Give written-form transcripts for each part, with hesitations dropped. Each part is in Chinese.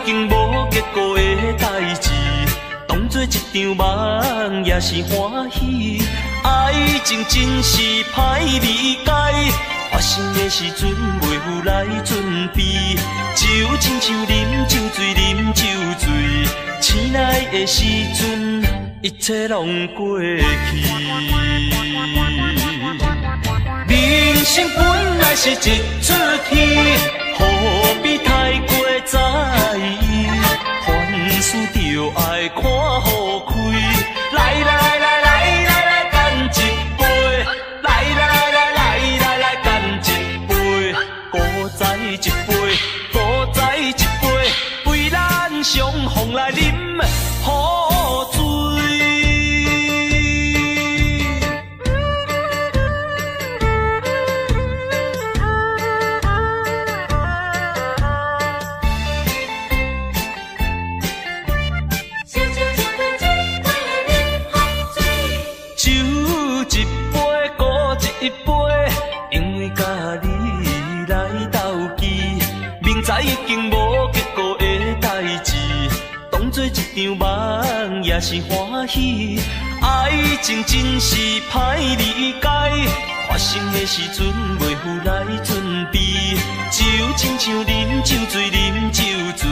经无结果的代志，当作一场梦也是欢喜。爱情真是歹理解，发生的时阵袂有来准备，就亲像啉酒醉，啉酒醉，醒来的时阵，一切拢过去。人生本来是一出戏，何必太过在意？凡事就爱看好开。来来来来来来，干一杯！来来来来来来，干一杯！再再一杯，再再一杯，为咱相逢来饮好醉。已经无结果的代志，当作一场梦也是欢喜。爱情真是歹理解，发生的时阵袂有来准备，就亲像啉酒醉，啉酒醉，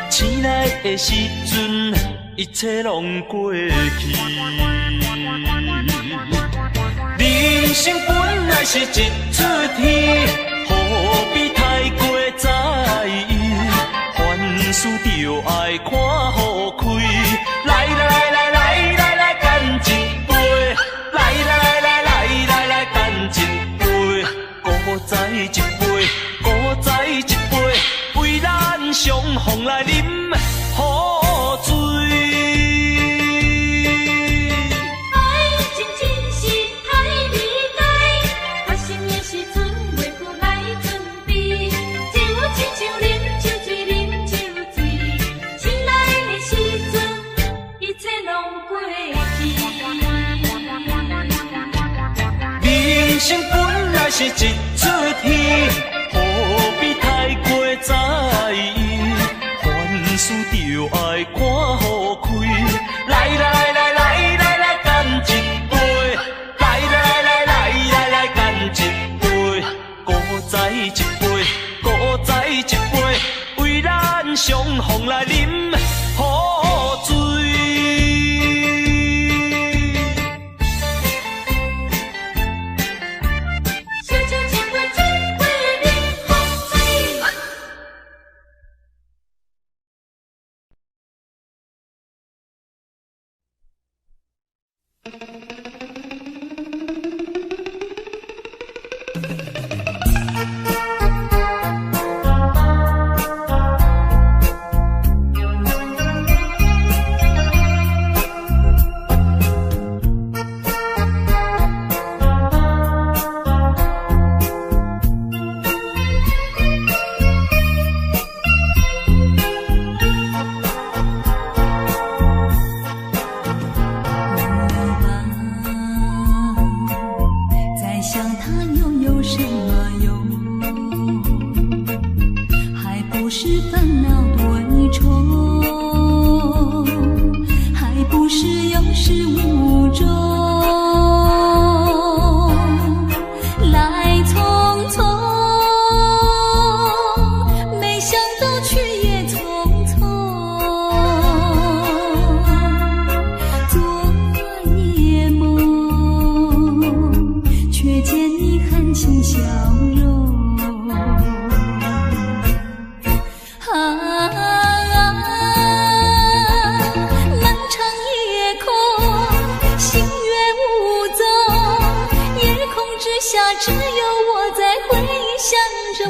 醒来的时阵，一切拢过去。人生本来是一出戏，何必太过在意？凡事就爱看好开。来来来来来来，干一杯！来来来来来来，干一杯！再再一杯，再再一杯，为咱相逢来饮好醉。人生本来是一出戏，何必太过在意？凡事就爱看好开。来来来来来来，干一杯！来来来来来来，干一杯！再再一杯，再再一杯，为咱相逢来饮好醉。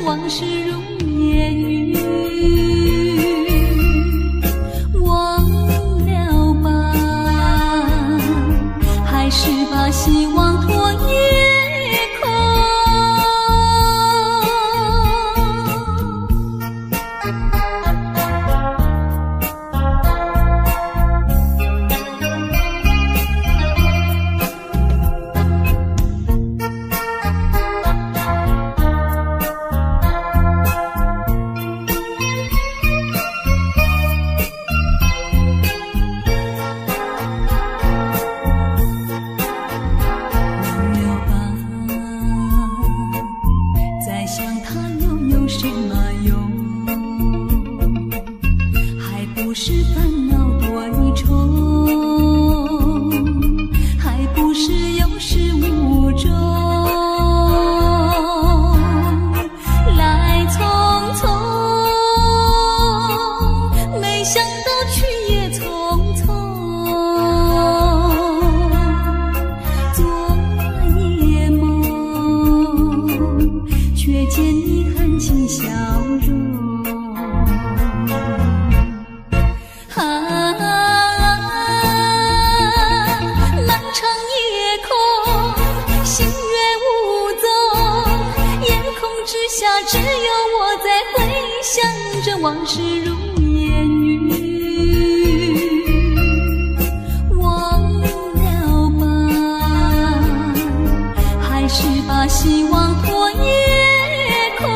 往事如烟云，忘了吧，还是把希望托夜空。往事如烟云，忘了吧，还是把希望托夜空。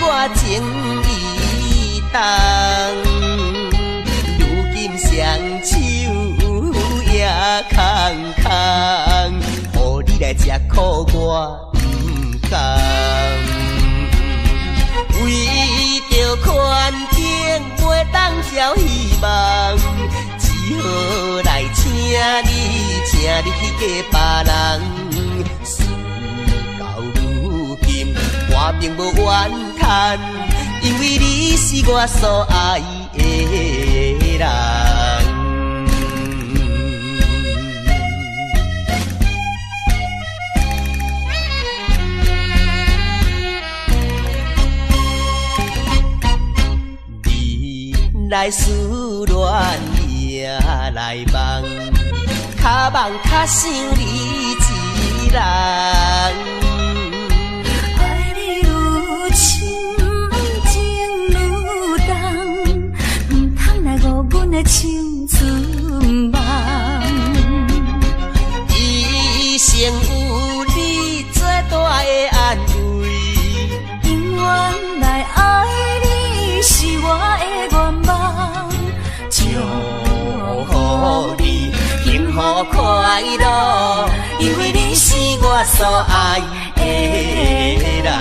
我情意重，如今双手也空空，予你来吃苦我不甘。为着环境袂当交希望，只好来请你去嫁别人。事到如今，我并无怨叹，因为你是我所爱的人。来思恋也来梦，较梦较想你一人。爱你愈深，情愈重，唔通来误阮的青春梦。一生有你最大的安慰，永远来爱你是我的愿望。祝福你幸福快乐，因为你是我所爱的人。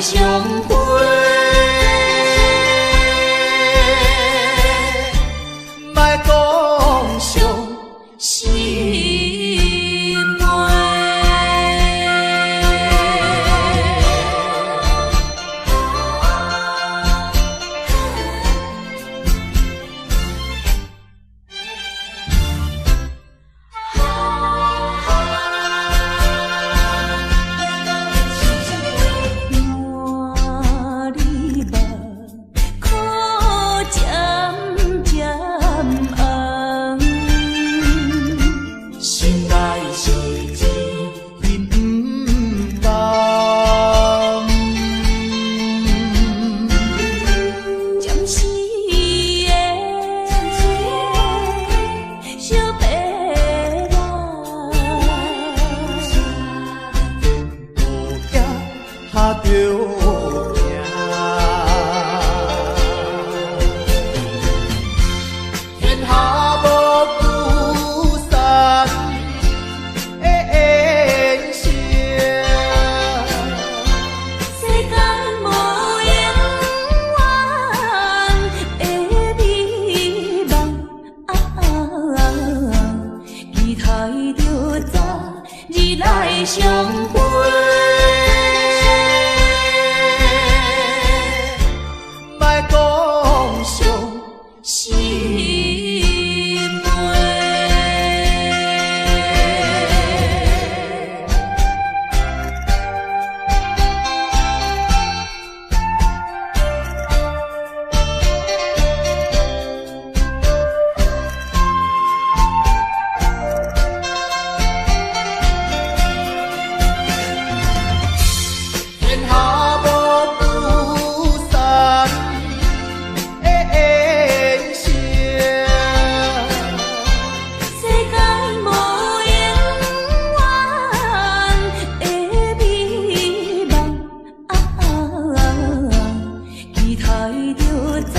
相会。莫讲伤心梅，我你目可渐渐红。心内是一片不甘，暂时的小白兰，有影哈着命。天下无聚散的缘声，世间无永远的美梦，期待着早日来相会。莫讲伤心梅。天下无聚散的缘声，世间无永远的美梦，期待着早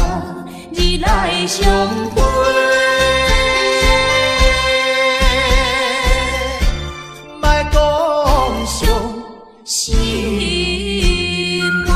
日来相会。莫讲伤心梅。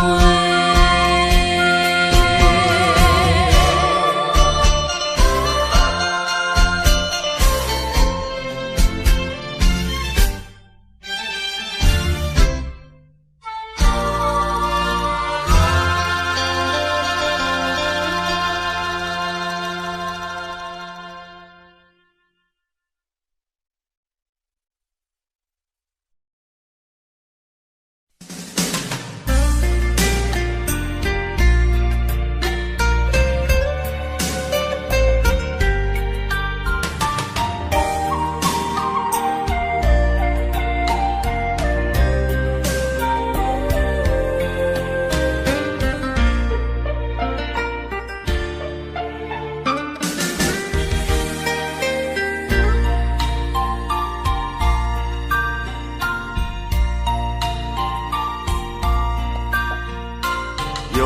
用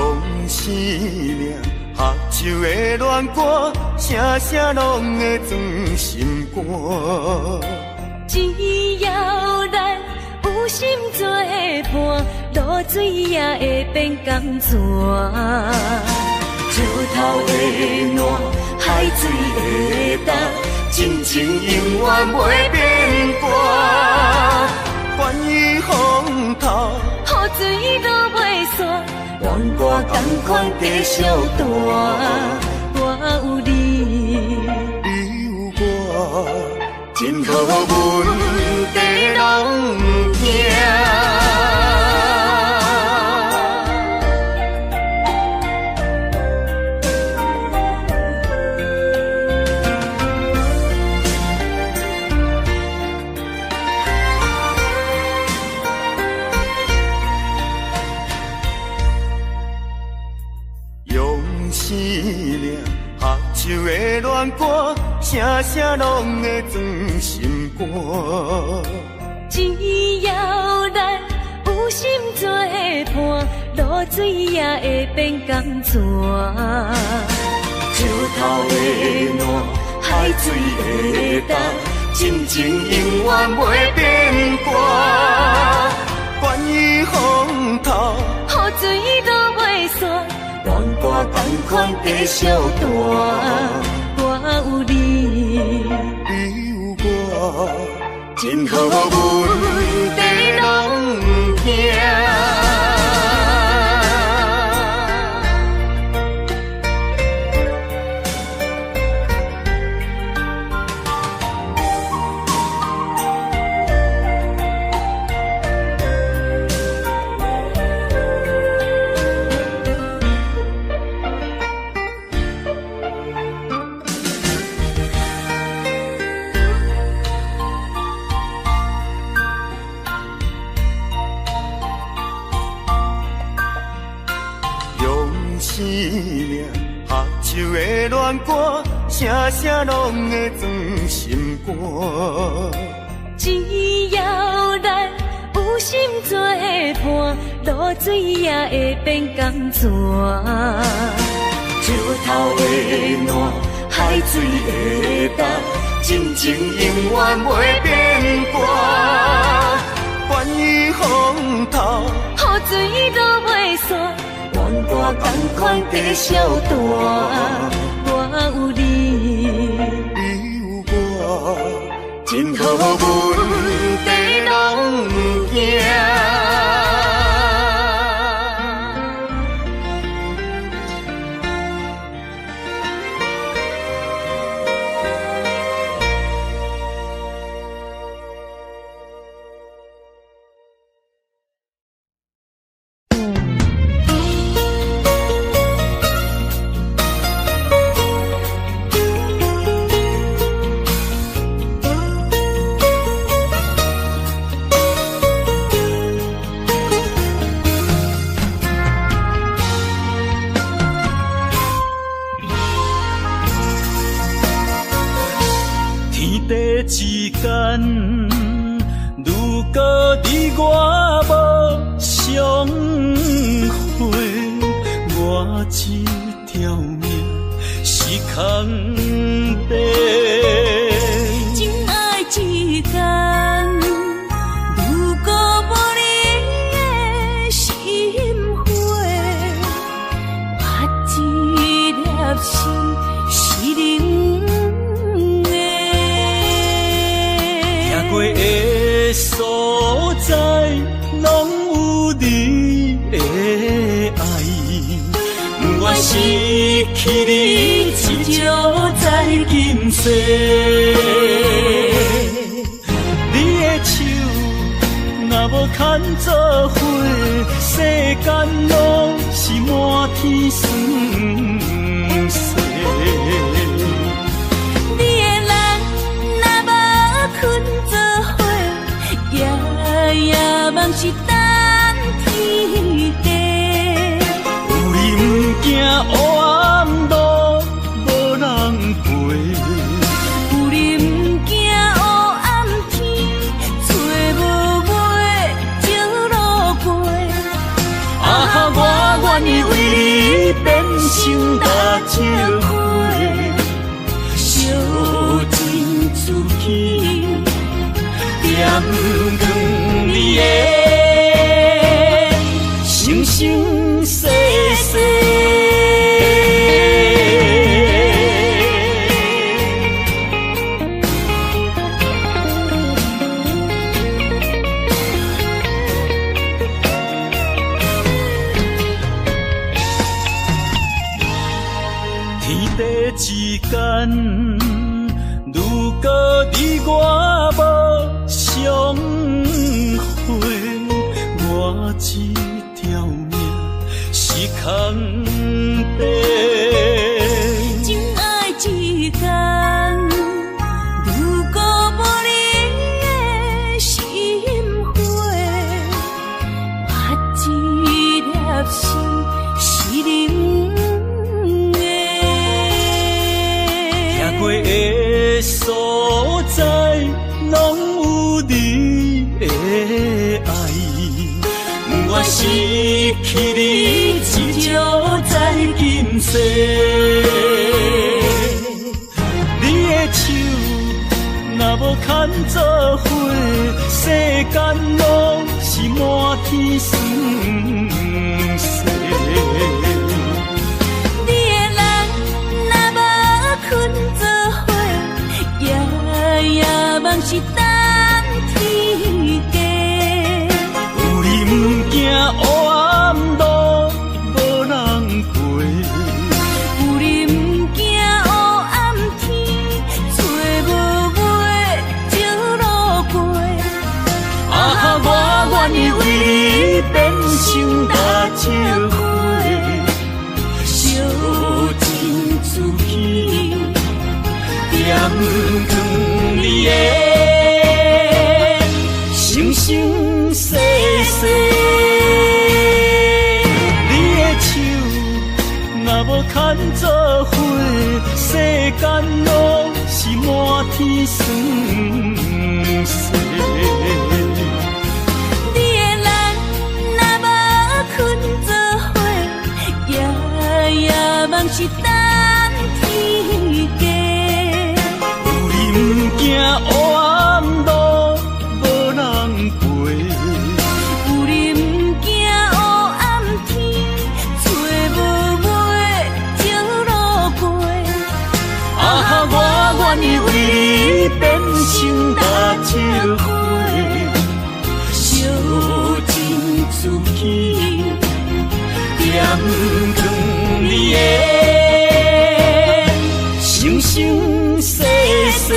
生命合唱的恋歌，声声拢会装心肝。只要咱有心作伴，露水也会变甘泉。石头的暖，海水的淡，真情永远袂变卦。关于风头，雨水都袂散，愿我同款继续弹。我有你，你有我，真好阮地拢行。用生命合唱的恋歌，声声拢会装心肝。只要咱有心作伴，露水也会变甘泉。石头的暖，海水的淡，真情永远袂变卦。关于风头，雨款地小大，我有你，你有我，真好阮地拢行。生命合唱的恋歌，声声拢会装心肝。只要咱有心做伴，露水也会变甘泉。石头的暖，海水的淡，真情永远袂变卦。关于风头，雨水落袂散。阮我同款地小大，我有你，你有我，真好阮地拢行。之间，如果你我无相会，我这条命是空白。真爱之间，如果无你的心花，我这粒心是冷。过的所在，拢有你的爱。我失去你，只少在今世。你的手若无牵做伙，世间拢是满天酸涩。夜梦是等天地，有你不惊黑暗路无人陪，有你不惊黑暗天，找无尾情路过。啊，我愿意为你变成大石灰，烧尽自己，点光你的生生世世。天地之间，如果你我无相会，我这条命是空白。真爱之间，如果无你的心花，我这粒心是冷的。行过的所在，拢有你的爱。我失去你，只少在今世。你的手若无牵做伙，世间拢是满天酸涩。你的黑暗路无人陪。有你不惊黑暗天，找无尾情路过。啊哈，我愿意为你变成大石花，烧尽自己，点光你的生生世世。你的手若无牵做伙，世间拢是满天酸涩。梦是等天家，有你不惊黑暗路无人陪，有你不惊黑暗天，找无尾情路过。啊哈，我愿意为你变成大石花，烧尽自己，点光你的生生世世。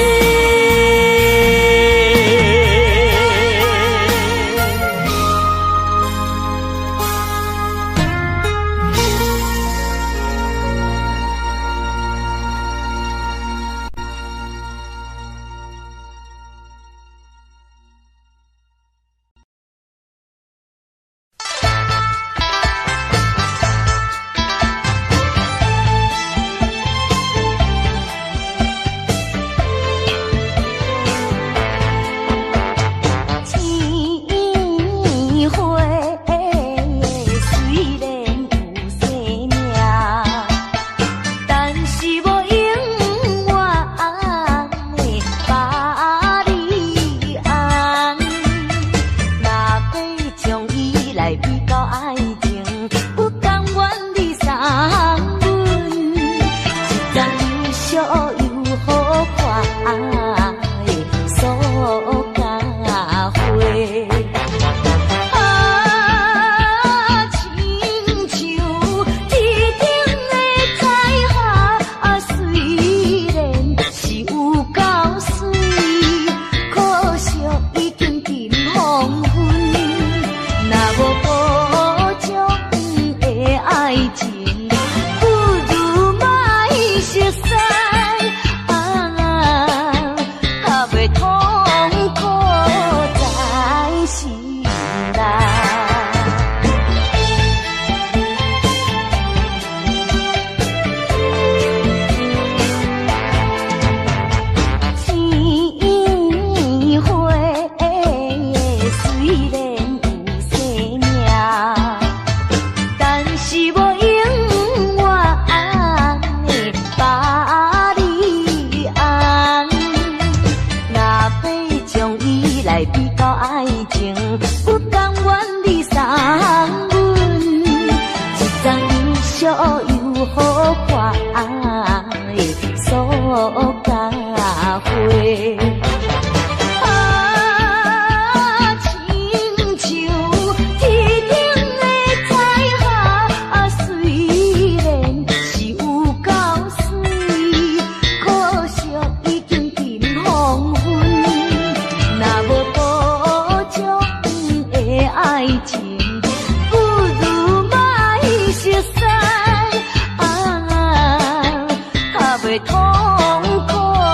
痛苦。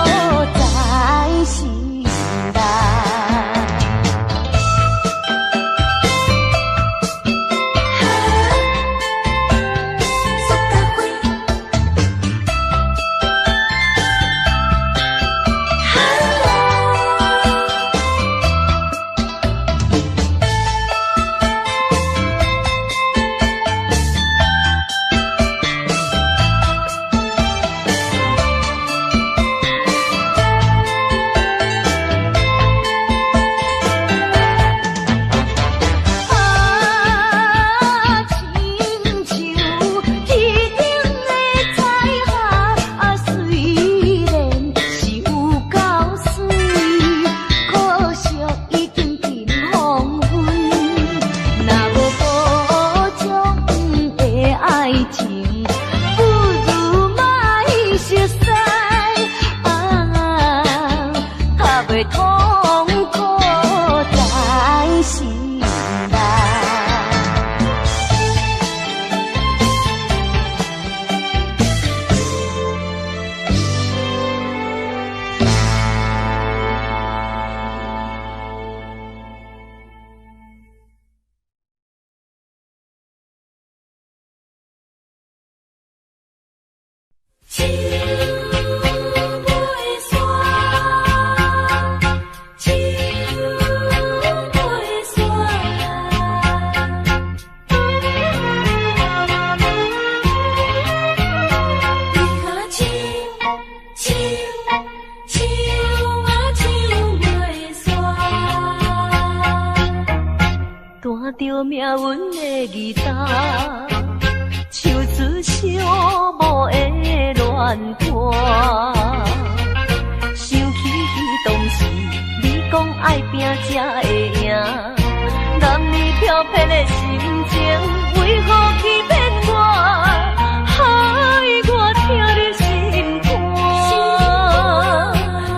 着命运的义答，唱出寂寞的恋歌。想起当时你讲爱拼才会赢，男女飘撇的心情，为何欺骗我，害我听你心肝？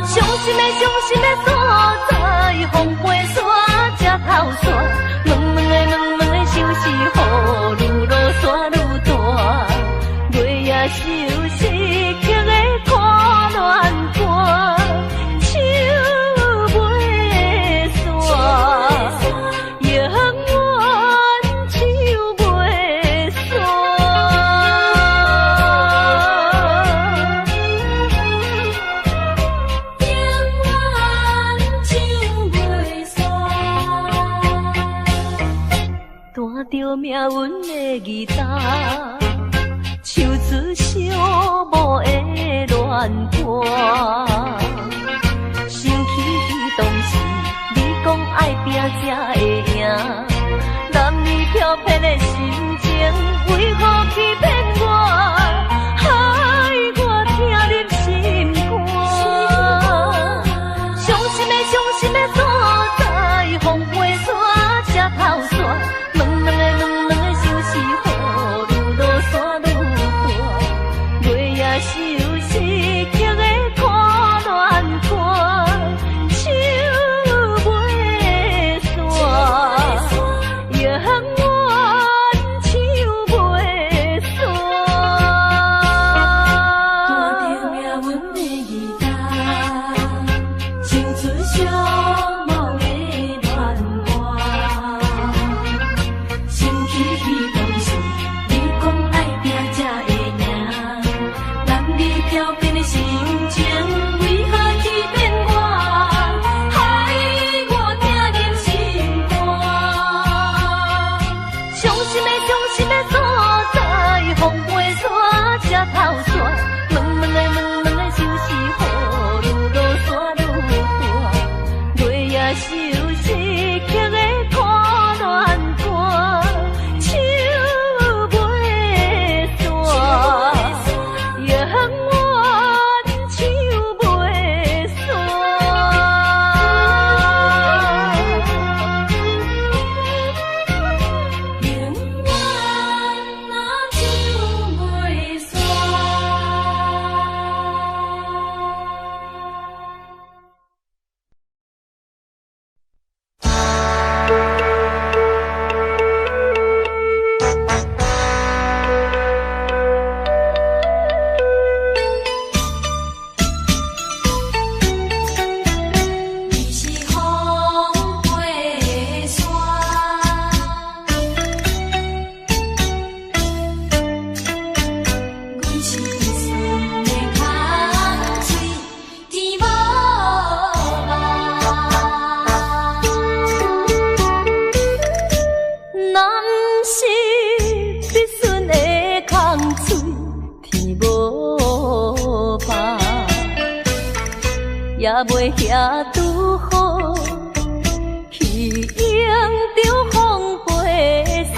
伤心的所在，风飞沙才透煞。软的心事，雨愈落山愈大，月夜愁思曲的看乱歌，唱袂煞，永远唱袂煞。担着命运的义答，唱出寂寞的恋歌。想起当时你讲爱拼才会赢，男女飘撇的心情，为何欺骗我，害我听入心肝？伤心的所在，风飞沙才透煞。软的心事，雨愈落山愈大，月夜愁思曲的看乱歌，唱袂煞，永远唱袂煞。担着命运的义答，唱出寂寞的恋歌。想起当时你讲爱拼才会赢，男女飘撇的心情，为何欺骗我，害我听入心肝？伤心的所在，风飞沙才透煞。软的心事，雨愈落山愈大，月夜愁思曲的看乱歌，唱袂煞，永远唱袂煞。永远唱袂煞。你是风飞沙，阮是顺的空嘴，天无望。男是必顺的空嘴，天无望。也袂遐拄好，去迎着风飞沙。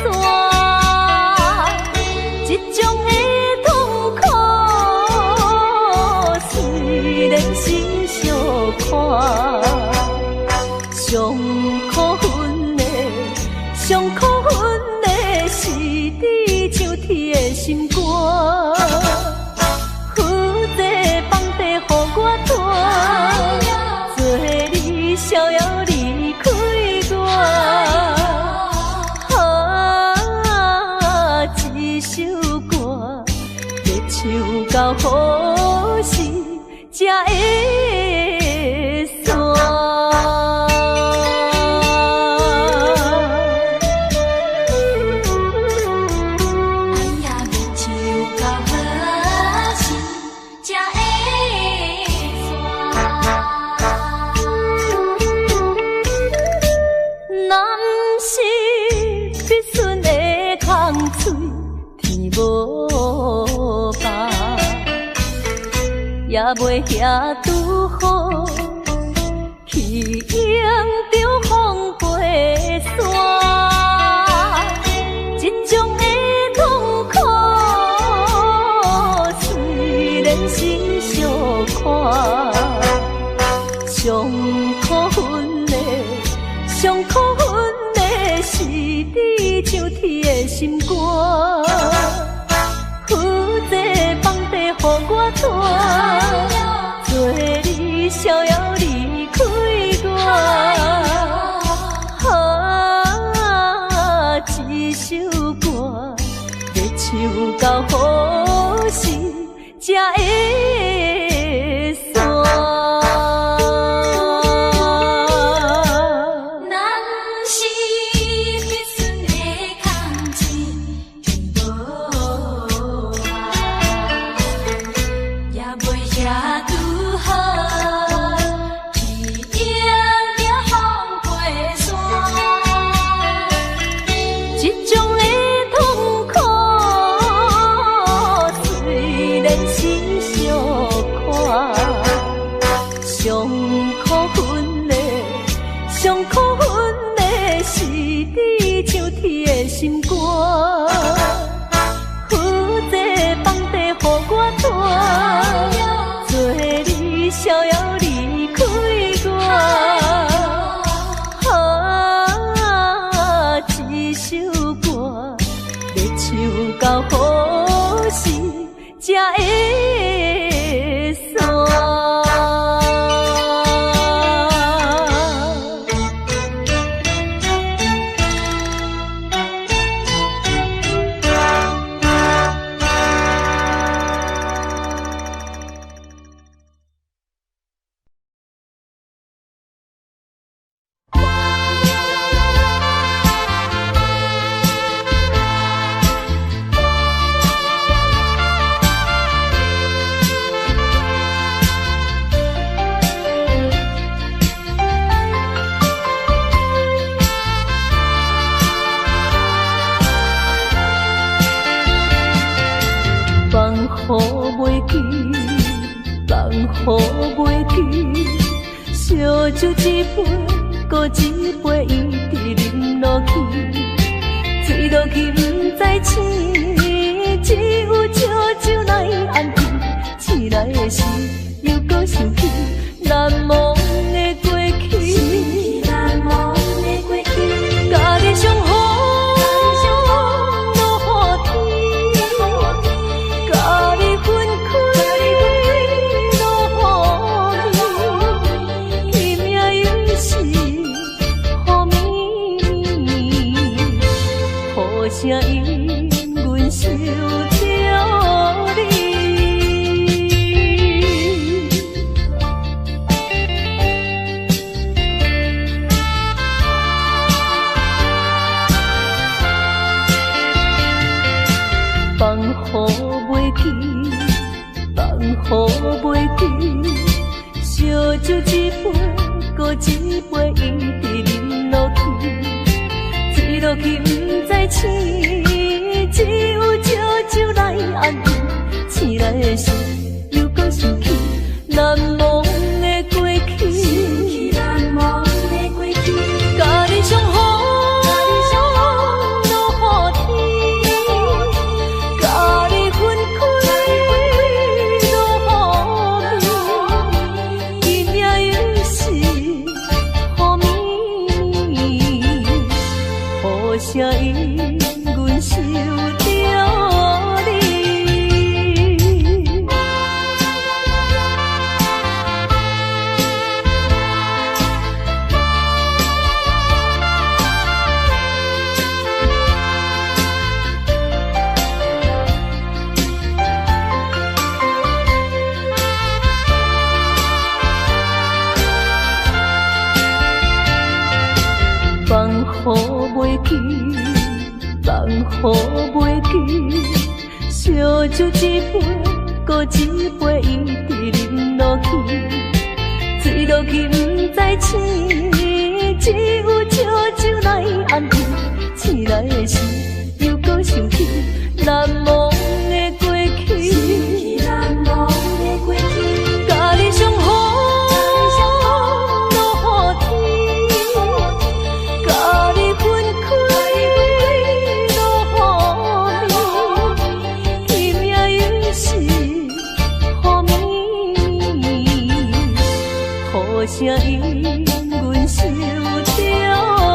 这种的痛苦，虽然是相看，上可恨的是伫像铁的心肝。负责放地予我拖，做你逍遥离开我。一首歌要唱到好时才会煞。也袂遐拄好，去迎着风飞沙。上可恨的是你像铁的心肝，负责放地予我拖，做你逍遥离开我。一首歌要唱到何时才会散？心肝，负责放地予我拖，做你逍遥离开我。一首歌要唱到何时才会散？雨袂记，烧酒一杯，搁一杯一直饮落去，醉落去不知醒，只有笑酒来安慰。醒来的时，又搁想起难忘的过去，难忘的过去，甲你相好。声音，阮想着你。放雨袂记，放雨袂记，烧酒一杯，搁一杯一直饮落去，醉落去不知醒，只有笑酒来安慰。醒来的时，又搁想起难忘的过去，难忘的过去，甲你相好。声音，阮想着你。放雨袂记。放雨袂记，烧酒一杯，搁一杯一直饮落去，醉落去不知醒，只有笑酒来安慰。醒来的时，又搁想起难忘的过去，难忘的过去，甲你相好。声音，阮想着。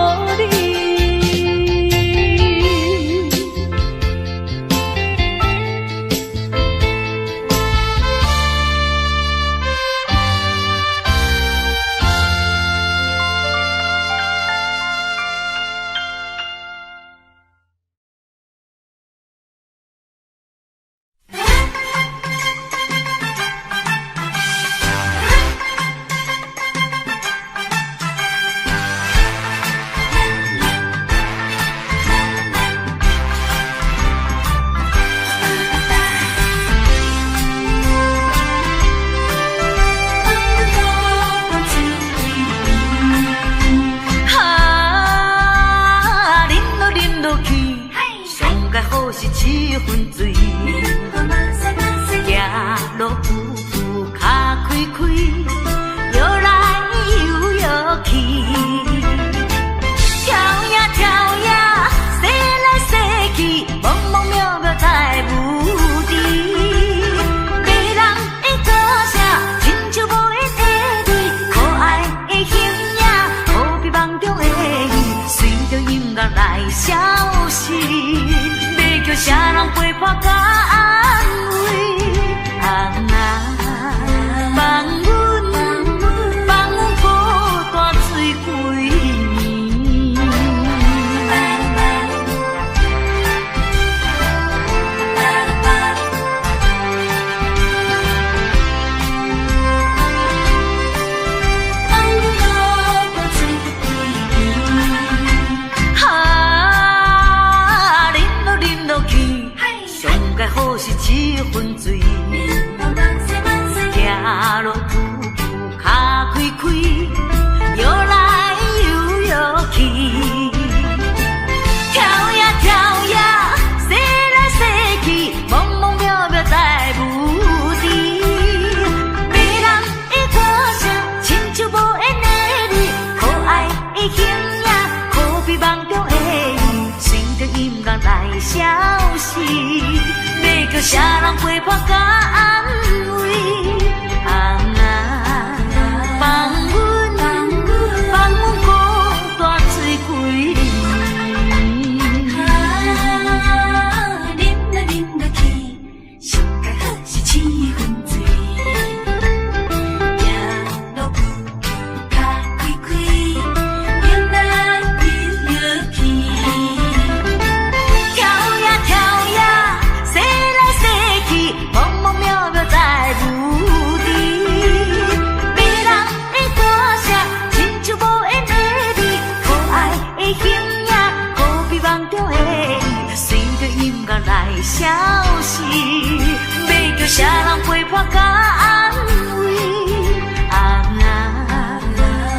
是七分醉，行路浮浮脚开开，摇来摇去，跳呀跳呀，西来西去，茫茫渺渺在无地。迷人的歌声，亲像无缘的你，可爱的形影，好比梦中的鱼，随着音乐来消失。要叫啥人陪伴甲安慰？放阮孤单醉几年。上该好是七分醉，行路浮浮脚开开，摇来摇去，跳呀跳呀，西来西去，茫茫渺渺在无地。迷人的歌声，亲像无缘的你，可爱的形影，可比梦中的鱼，随着音乐来消失。要叫啥人陪伴甲安慰？放阮孤单醉几年。啉落去，上该好是七分醉，行路浮浮脚开开，摇来摇去，跳呀跳呀，西来西去，茫茫渺渺在无地。迷人的歌声，亲像无缘的你，可爱的形影，可比梦中的鱼，随着音乐来消失。要叫啥人陪伴甲安慰？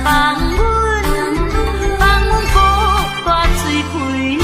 放阮孤单醉几年。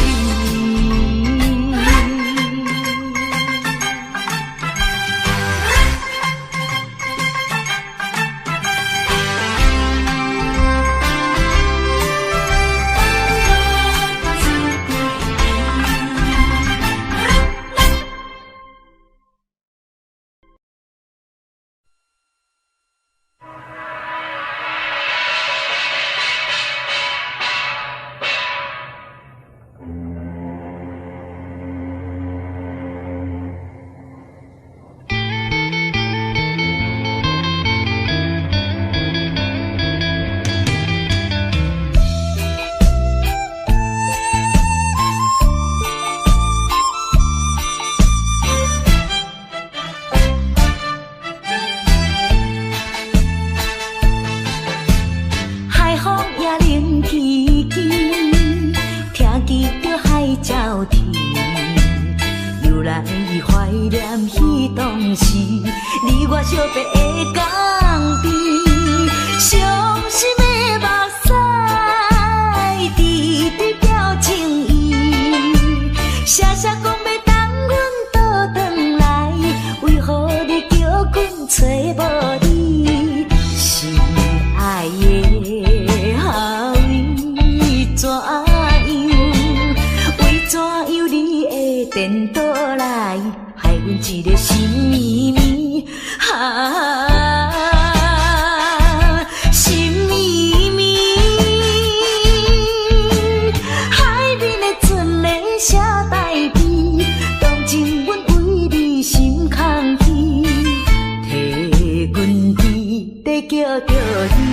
海风也冷凄凄，听见着海鸟啼，又来怀念彼当时，你我相别的港边，伤心的目屎，滴滴表情意，写写讲要等阮倒转来，为何你叫阮找无你？是爱的后为怎样？为怎样你会颠倒来，害阮一个心绵绵心绵绵，海面的船咧写代笔，当情阮为你心空虚，替阮滴在叫着你。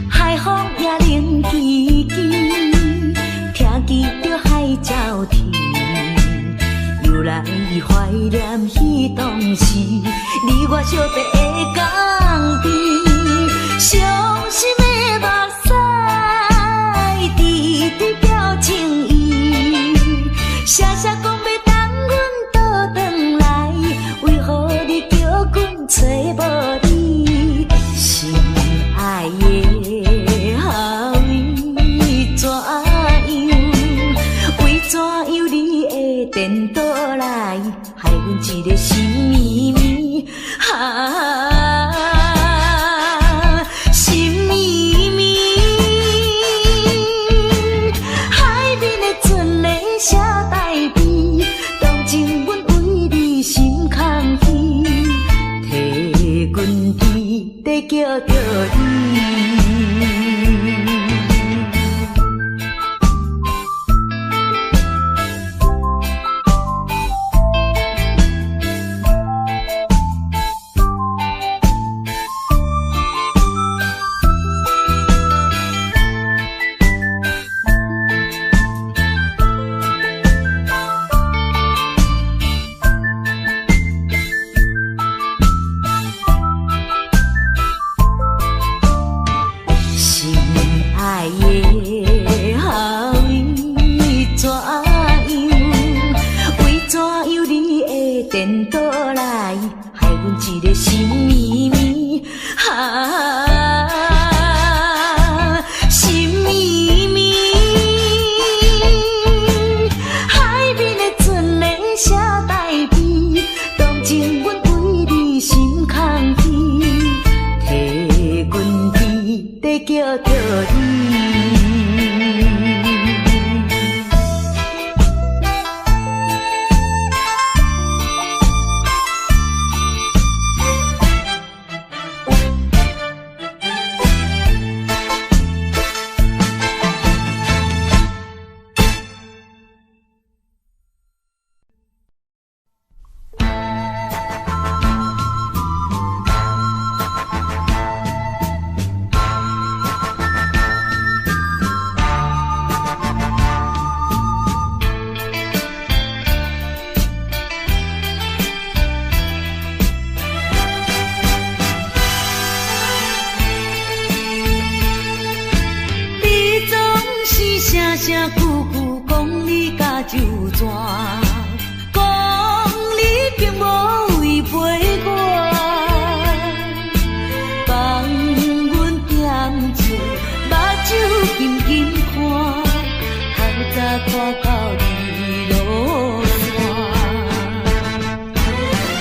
海风也冷凄凄，听见着海鸟啼，又来怀念彼当时，你我相别的港边，伤心的目屎，滴滴表情意，写声声句句讲你甲就怎，讲你并无违背我，放阮点出目睭紧紧看，透早看到日落山。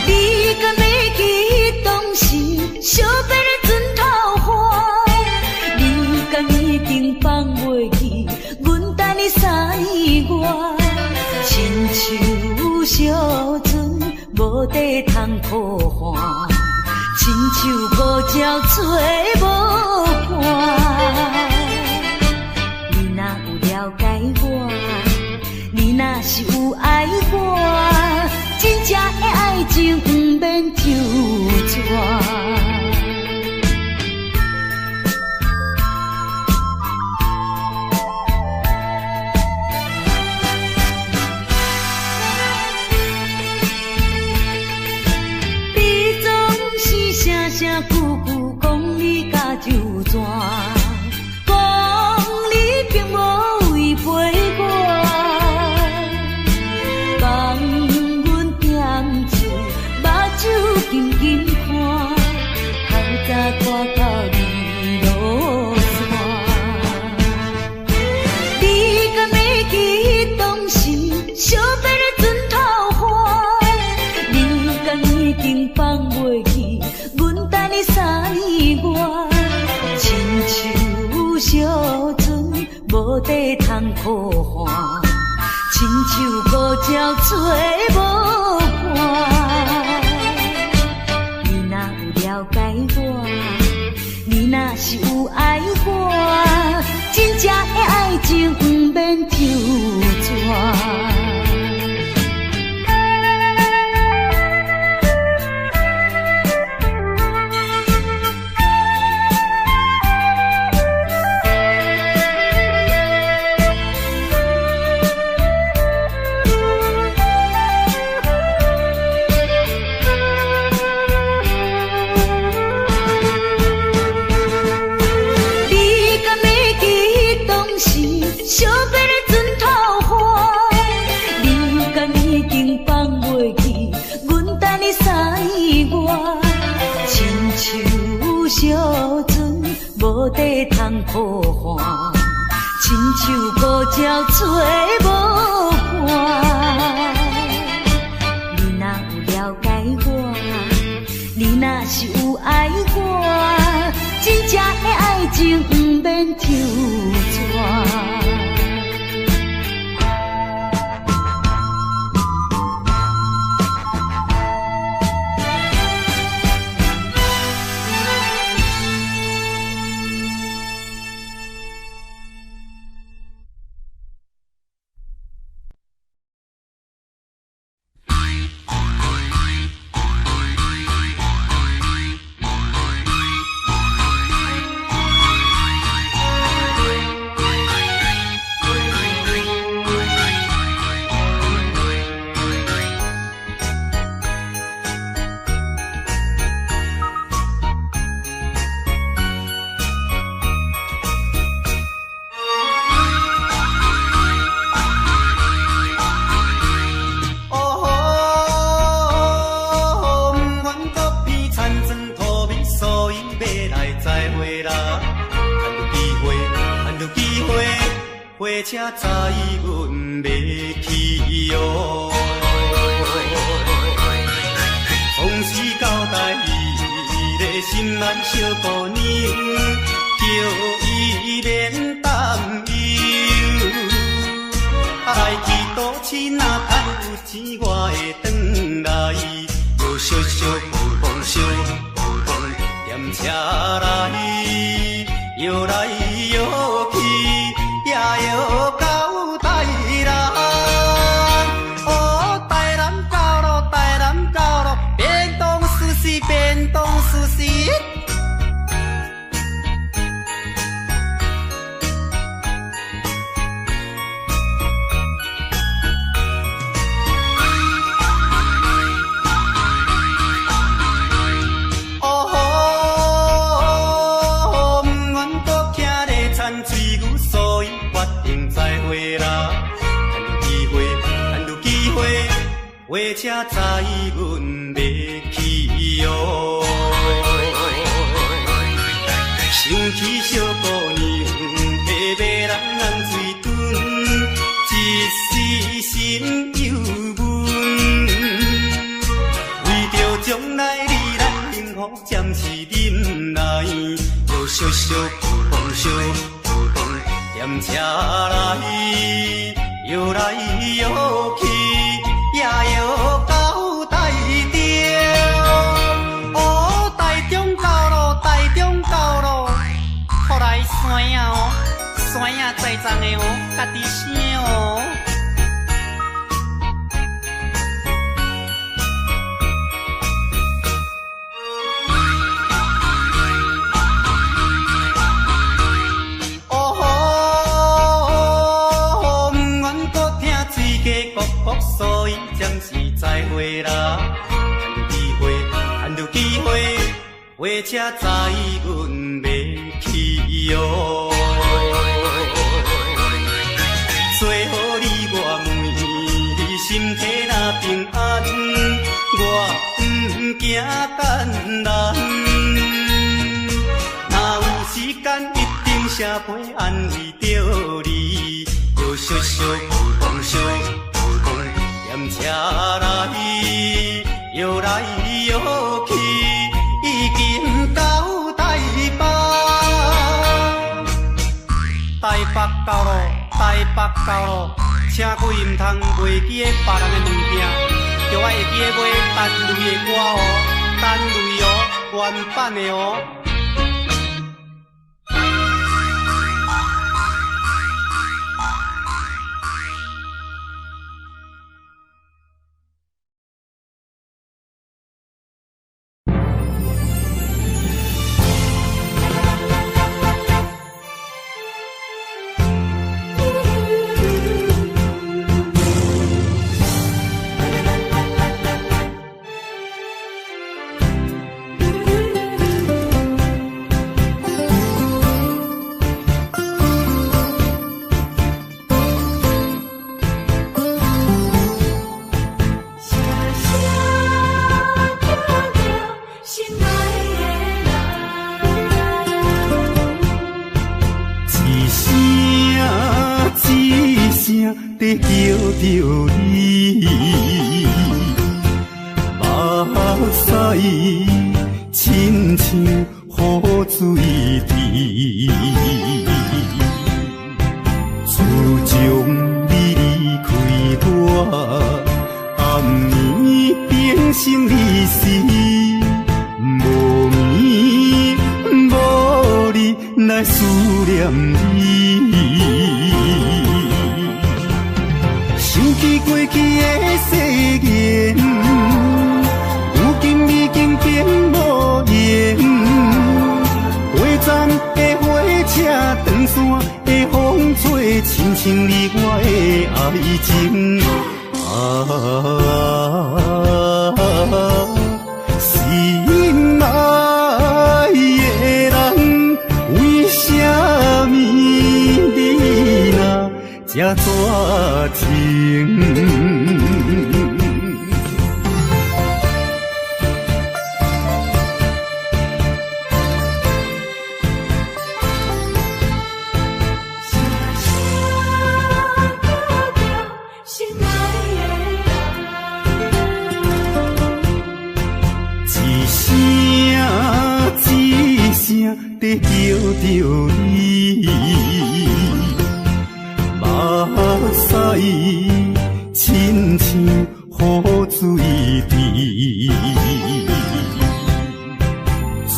你敢会记当时相别的船头花？你敢已经放袂记？等你三月，亲像小船无地通靠岸，亲像孤鸟找无伴。你若有了解我，你若是有爱我，真正的爱情不免纠缠。声句句讲你甲就怎，讲你并无违背我，放阮点出目睭紧紧看，透早看到日落山。你敢会记当时相别的船头花？你敢已经放袂记？等你三月，亲像小船无地通靠岸，亲像孤鸟找无伴。你若有了解我，你若是有爱我，真正的爱情不免纠缠。相别的船头花，你敢已经放袂记？阮等你三月，亲像小船无地通靠岸，亲像孤鸟找无伴。你若有了解我，你若是有爱我，真正的爱情不免纠缠。火车载阮要去哦，从此交代伊的心难小姑娘，叫伊免担忧。来去都市若趁有钱，我会转来，又烧烧碰碰烧碰碰踮车来，摇来摇去。也要到台南，哦，台南到咯，台南到咯，变动舒适，变动舒适。决定再会啦。趁有机会，趁有机会，火车载阮要去哟。想起小姑娘，下马人红水墩，一丝心犹闷。为着将来你咱幸福暂时忍耐，又小小浮风小浮风踮车来，摇来摇去，也摇到台中。哦，台中到咯，台中到咯，靠来山影哦，山影栽赃的哦，家己声哦。所以暂时再会啦，趁有机会，趁有机会，火车载阮要去哟。做好你我妹，你心体若平安，我不惊艰难。若有时间，一定写批安慰着你，又小小浮风小。踮车来，摇来摇去，已经到台北。台北到咯，台北到咯，请贵唔通袂记个别人的物件，着我会记个买单类的歌哦，单类哦，原版的哦。在叫着你，目屎亲像雨水滴，自从你离开我，暗暝变成离死，无眠无日来思念你。想起过去的誓言，如今已经变无言。回站的火车，长线的风吹，亲像你我的爱情。心爱的人，为什么你若这绝情？在叫着你，目屎亲像雨水滴。自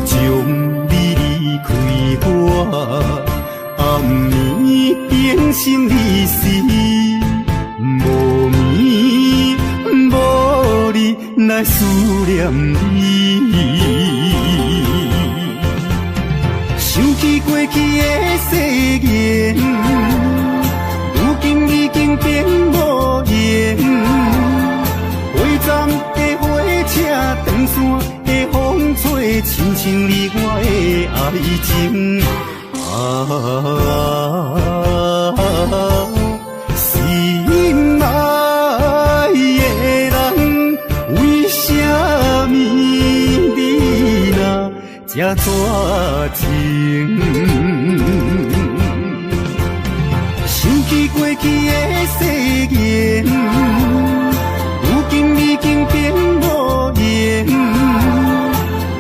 从你离开我，暗暝变成离死，无眠无日来思念你。想起过去的誓言，如今已经变无言。回站的火车，长线的风吹，亲像你我的爱情。绝情。想起过去的誓言，如今已经变无言。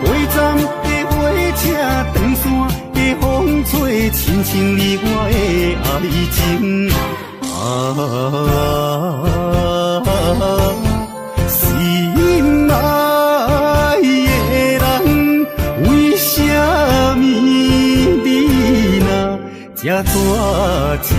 过站的火车，长线的风吹，亲像你我的爱情。心爱的人，为什么你若这绝情？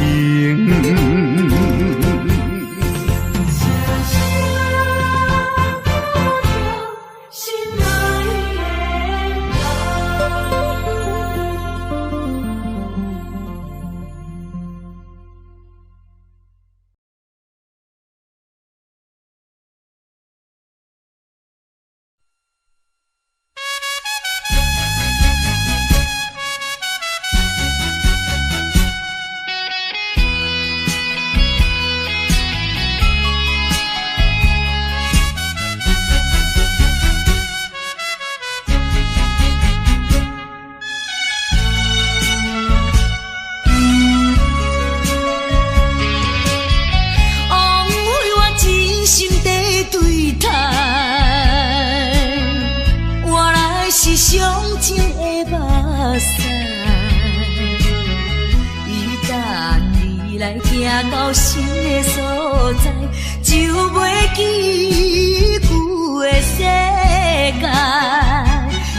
行到新的所在，就袂记旧的世界。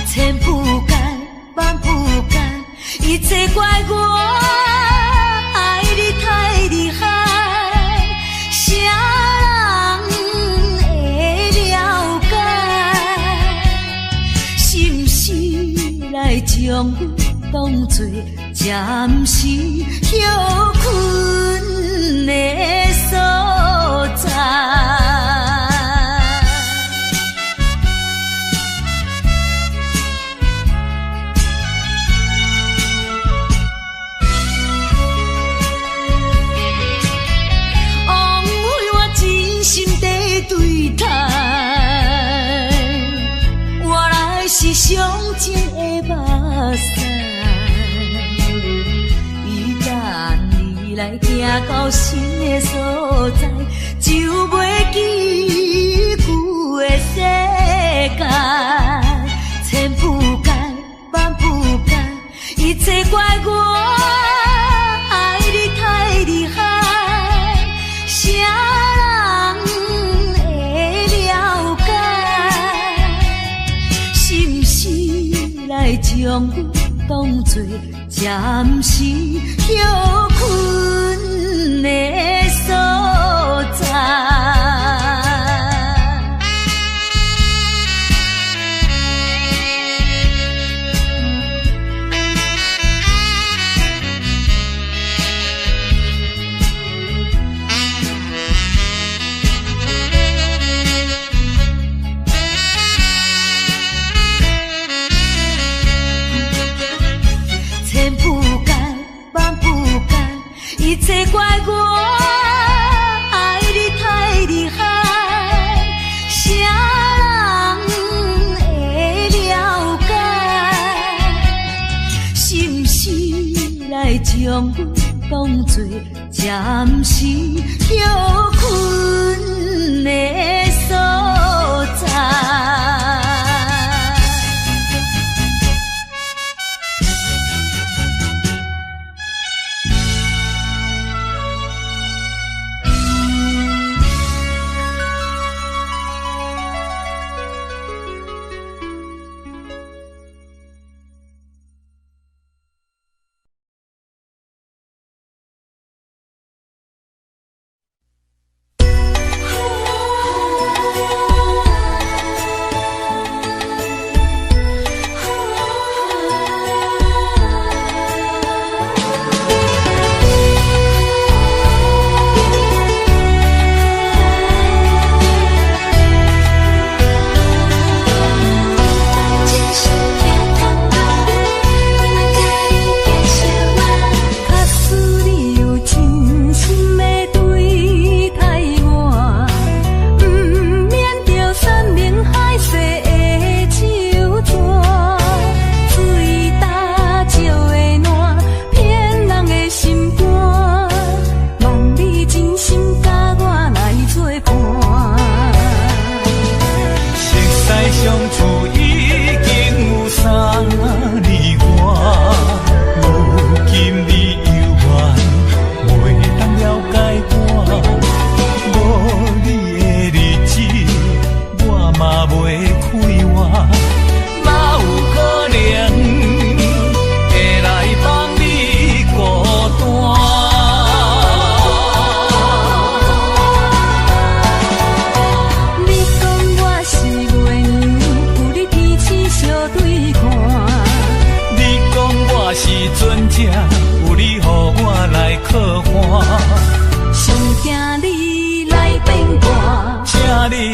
千不甘，万不甘，一切怪我爱你太厉害。啥人会了解？是不是来将我当作暂时休困的所在？枉费我真心地对待，原来是上情的目屎。来行到新的所在，就袂记旧的世界。千不甘，万不甘，一切怪我爱你太厉害。啥人会了解？是不是来将我当作暂时休困的所在？千不甘，万不甘，一切怪我爱你太厉害。啥人会了解？是不是来将我当作暂时休困的所在？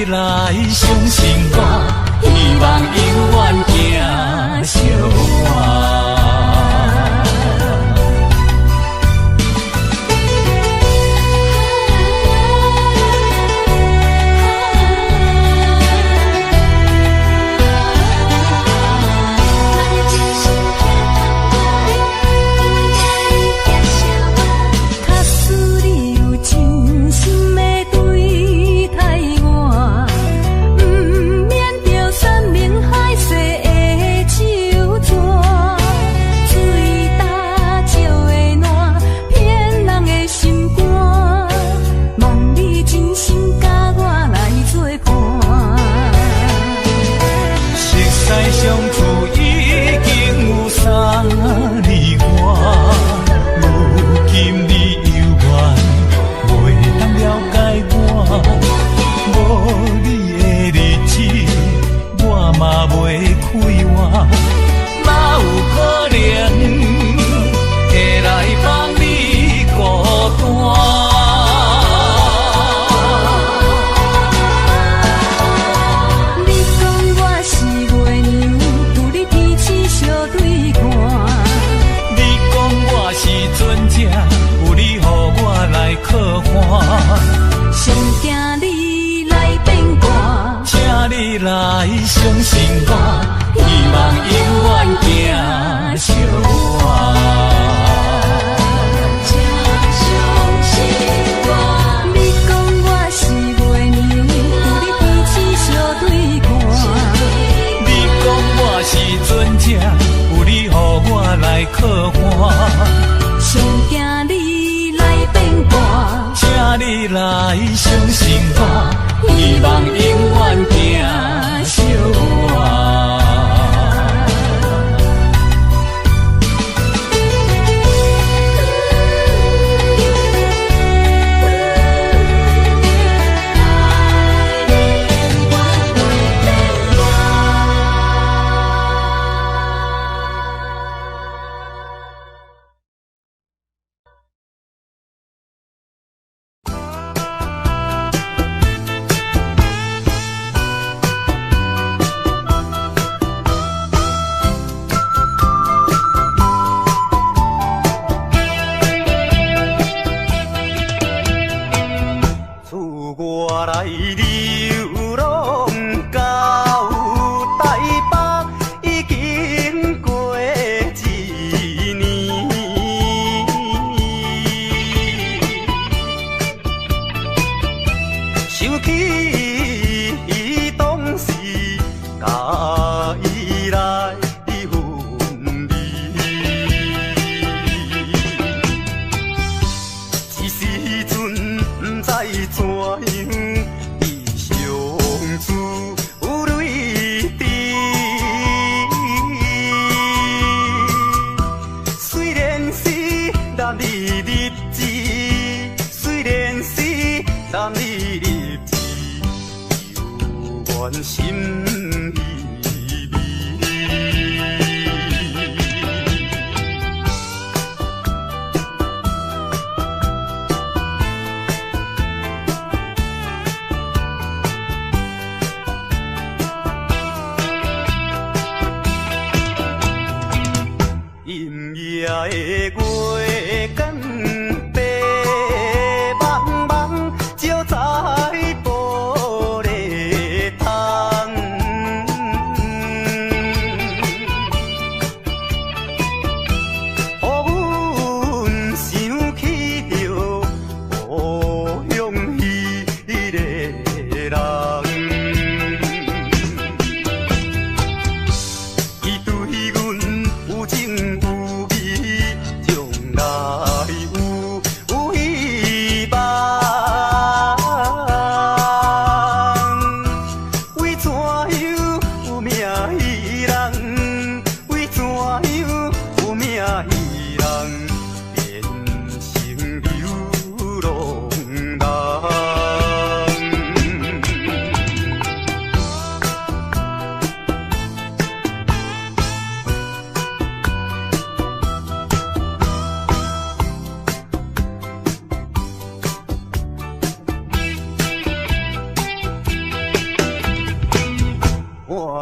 你来相信我，希望永远行相伴。来相信我，希望永远行相伴。相信我，你讲我是月娘，有你彼此相对看。你讲我是船只，有你予我来靠岸。上惊你来变卦，请你来相信我，希望永远行相伴。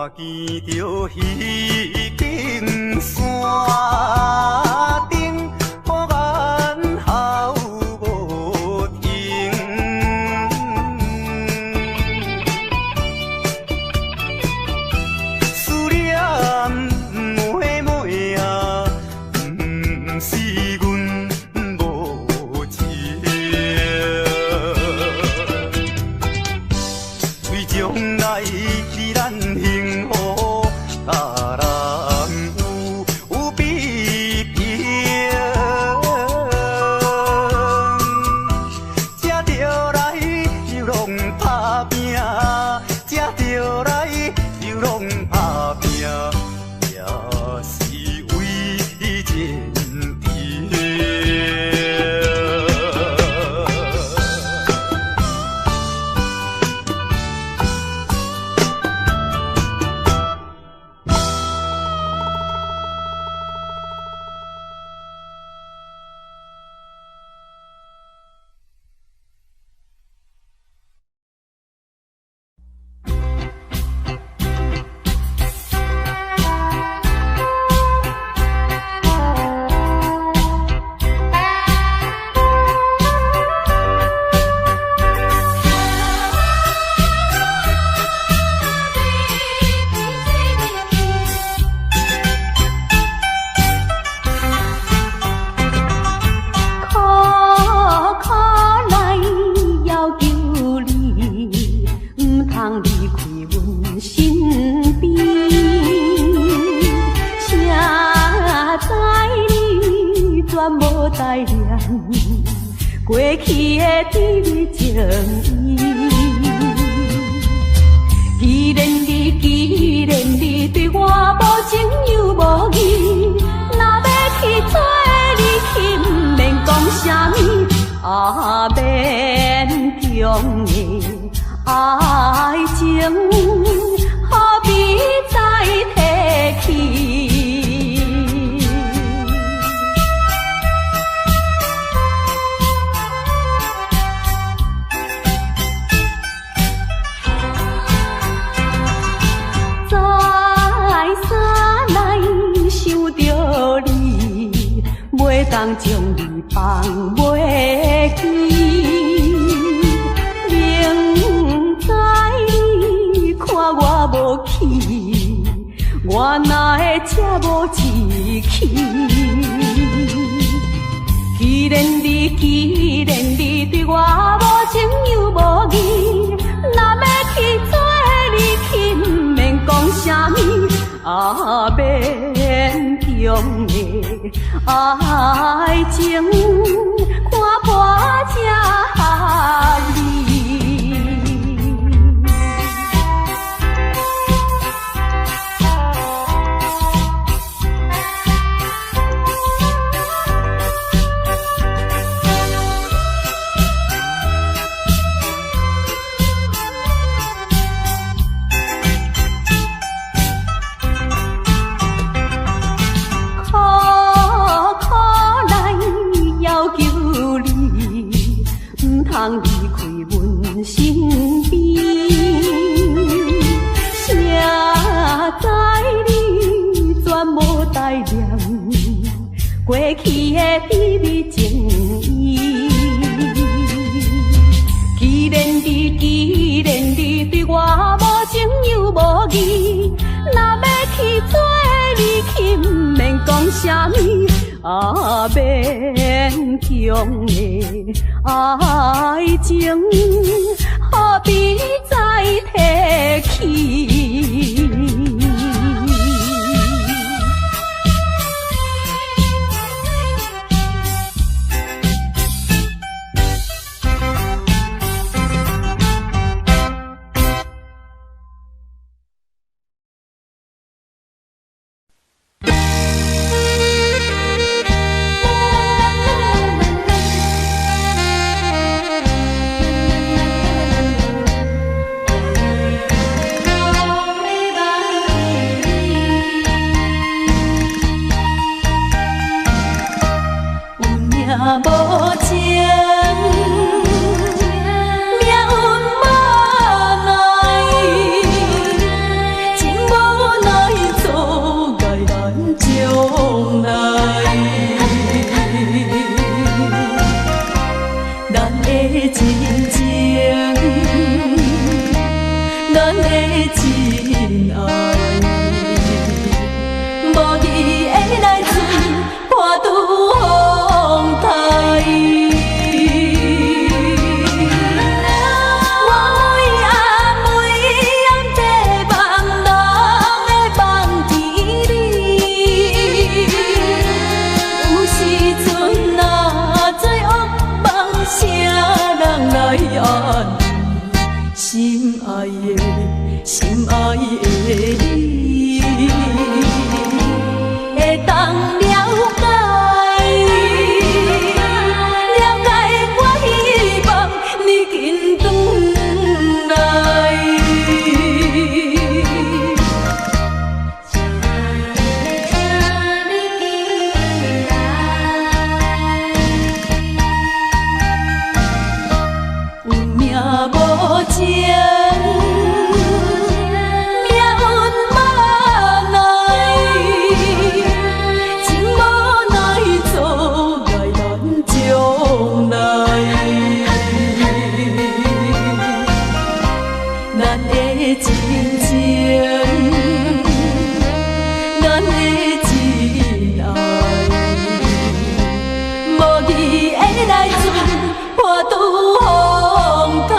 看见着彼根山顶，我眼喉无停。思念妹妹啊，不是阮无情，为将来是咱幸福大人有比拼，才着来又拢打拼，才着来又拢打拼，也是为前程。过去的甜蜜情意，既然你对我无情又无义，若要去做你去，不免讲啥物，免强的爱情，何必再提起？袂当将你放袂记，明知你看我无气，我哪会这无志气？既然你对我无情又无义，若要去做你去，不免讲啥物，免强的爱情，看破这离。通离开阮身边，谁知你全无带念过去的甜蜜情意。既然你对我无情又无义，若要去做你去，不免讲啥物，免强的爱情，何必再提起？无情，命运无奈，情无的真情，咱的真爱，无你的来船破拄风台。心爱的，心爱的你，会当了解，了解我希望你紧转来。有命无情，命运无奈，情无奈阻碍咱将来。咱的真情，咱的真爱，无你的来船破拄风台。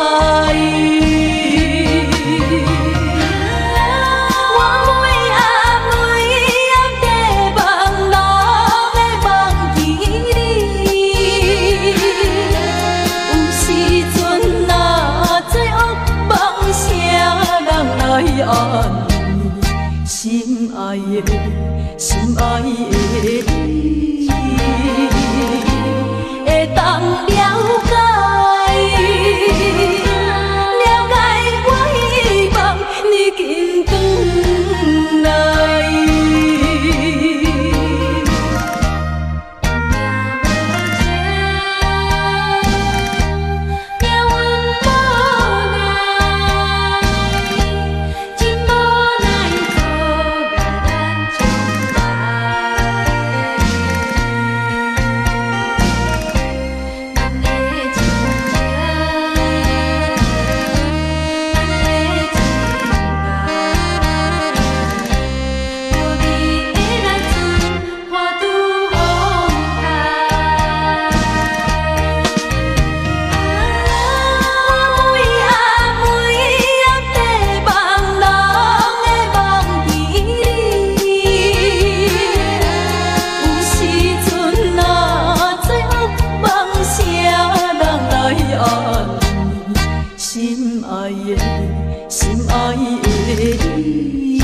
心爱的，心爱的你，会当了解，了解我希望你紧转来。心爱的，心爱的你，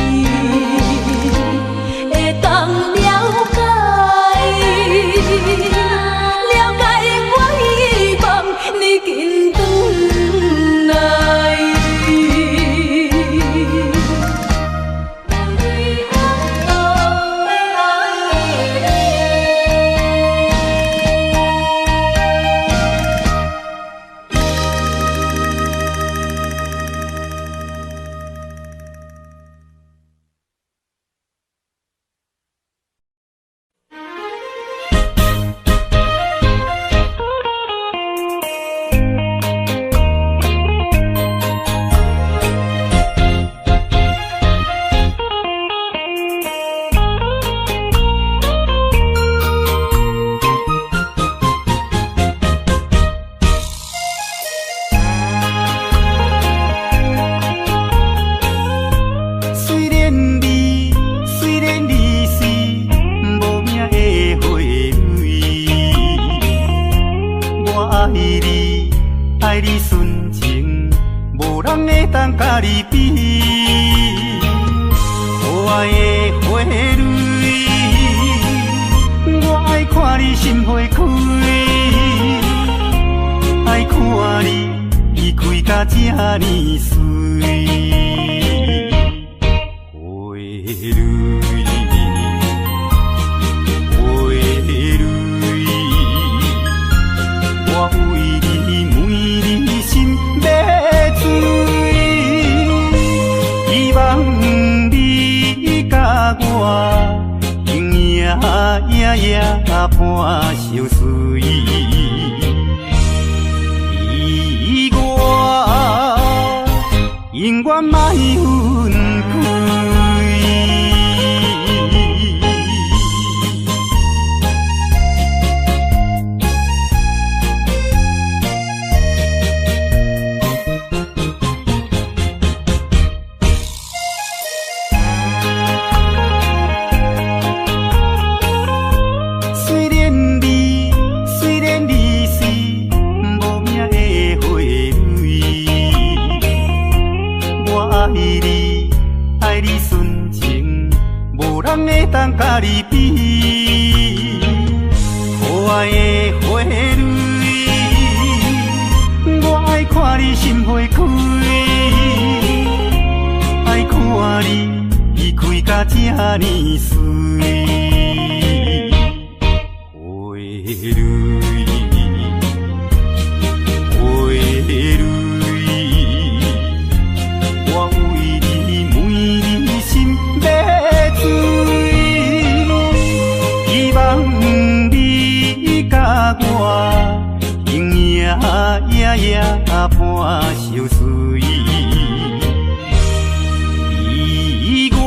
会当了解，了解我希望你紧转来。爱你纯情，无人会当甲你比。可爱的花蕊，我爱看你心花开，爱看你开甲这呢水。花蕊，花蕊，我为你每日心要醉，希望你甲我永远夜夜伴相随。愿莫分开。当甲你比，可爱的花蕊，我爱看你心花开，爱看你开甲这呢水。花蕊，花蕊，我为你每日心要醉。甲我永远伴相随，你我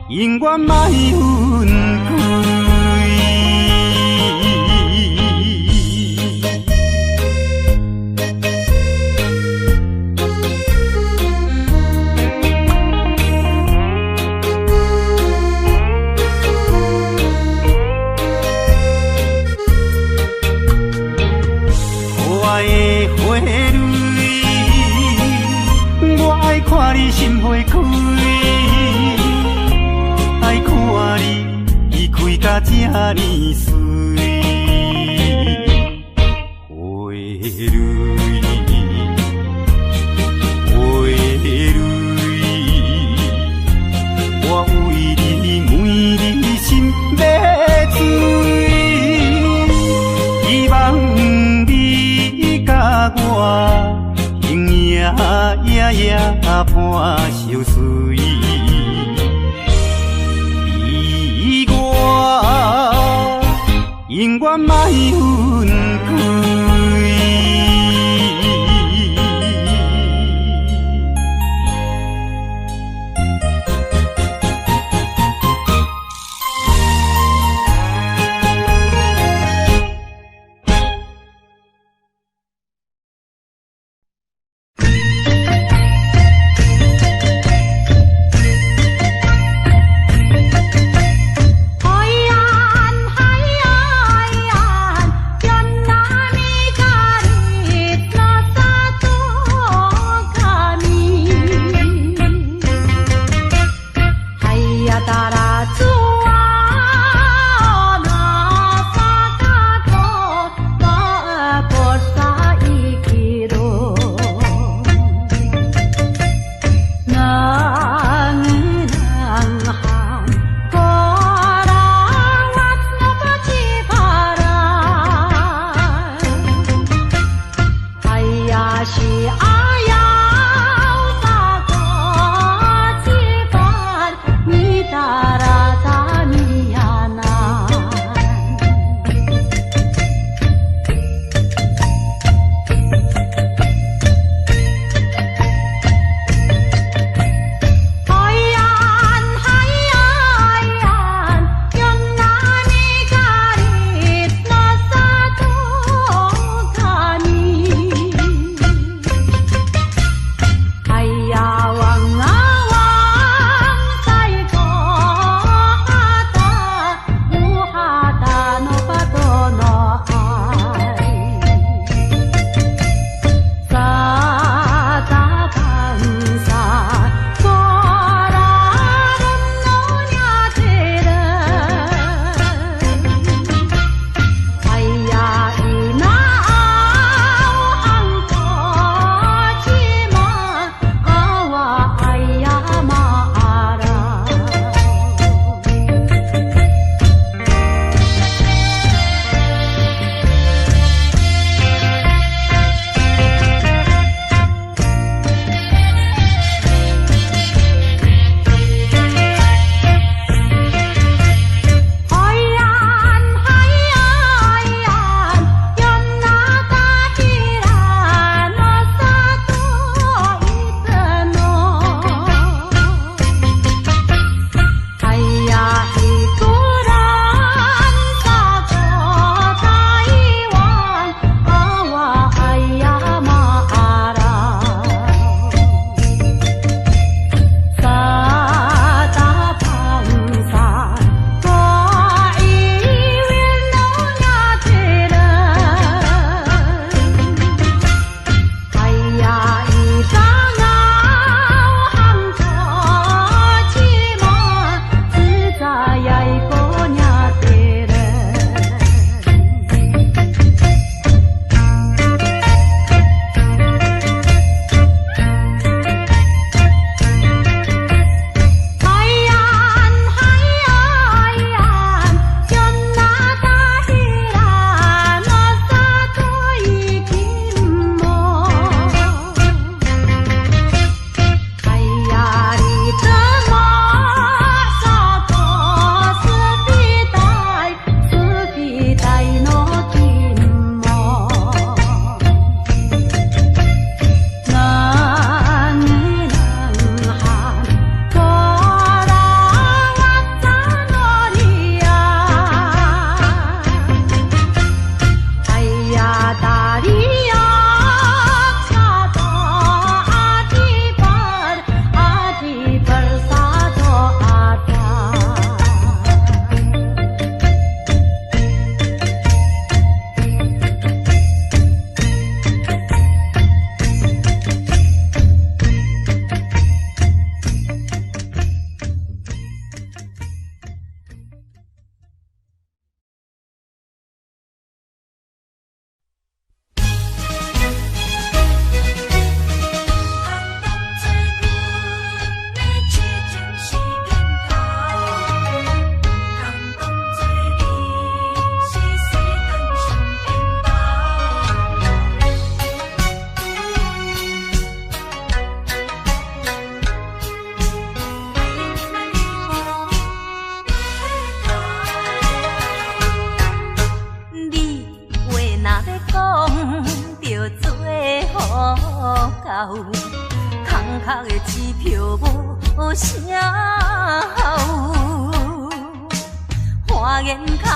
永远莫分开。看你心花开，爱看你开甲这呢水。花蕊，花蕊，我为你每日心要醉，希望你甲我永远伴相随，你我永远莫分开。海岸，海岸，原来你。要讲着做好到，空壳的支票无啥效，花言巧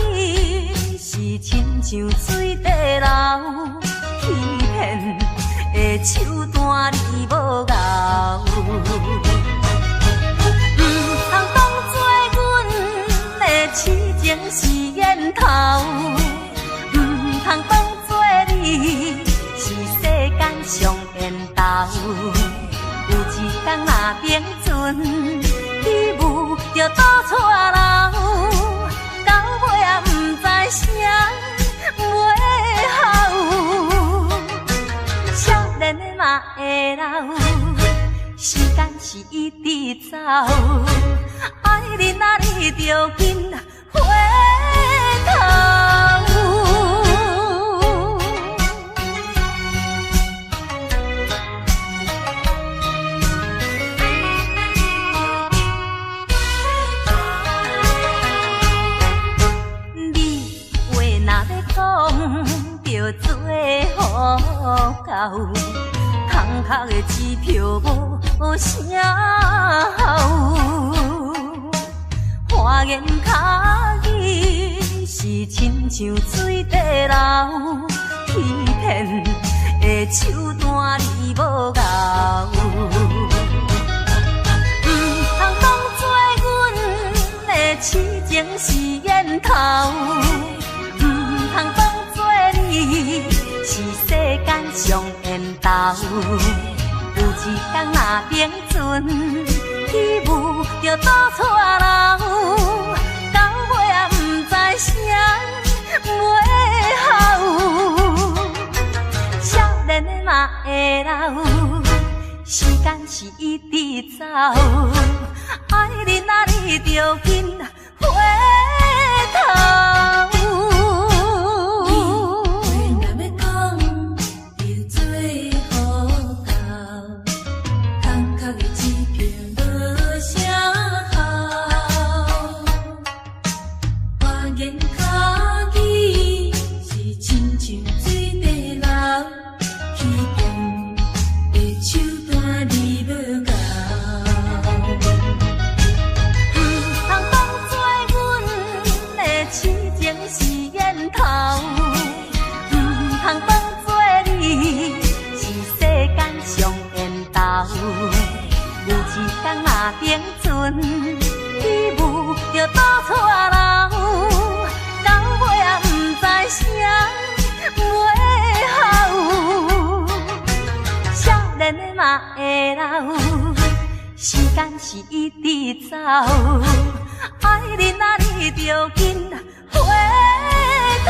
语是亲像水地流，欺骗的手段你无咬。痴情是烟头，唔通当作你是世间上缘投。有一天若冰存，你舞就倒错楼，到尾也唔知啥袂好。少年的嘛会老，时间是一直走。爱你啊，你着紧回头。你话若要讲，着做好到，空壳的支票无啥效。花言巧语是亲像水地流，欺骗的手段你无咬。唔通当作阮的痴情是烟头，唔通当作你是世间上缘投。有一天若冰存，你舞就倒错楼，到尾也唔知啥袂好。少年的嘛会老，时间是一直走。爱你啊，你着紧回头。有一天若冰存，你舞就倒错楼，到尾也唔知啥袂好。少年的嘛会老，时间是一直走。爱你啊，你着紧回头。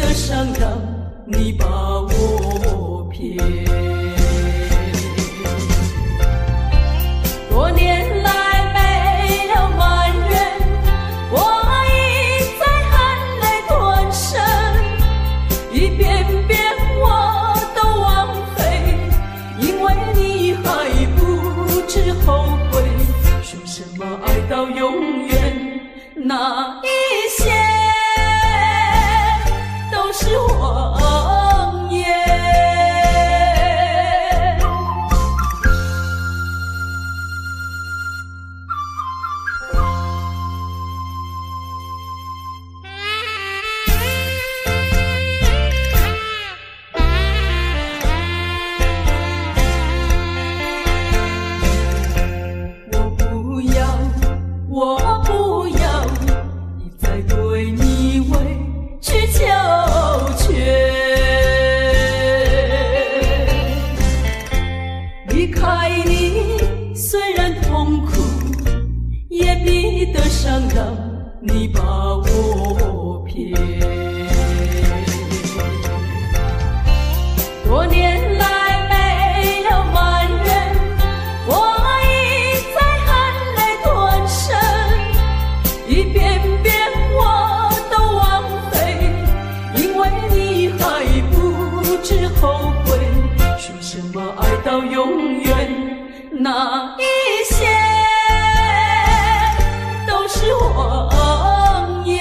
的伤让你把我骗。多年来没了埋怨，我已在含泪吞声，一遍遍我都枉费，因为你还不知后悔。说什么爱到永远，那一些都是谎言。我不要一再对你委曲求全，离开你虽然痛苦，也比得上让你把我骗。多年来没了埋怨，我已在含泪吞声，一遍遍我都枉费，因为你还不知后悔。说什么爱到永远，那一些都是谎言。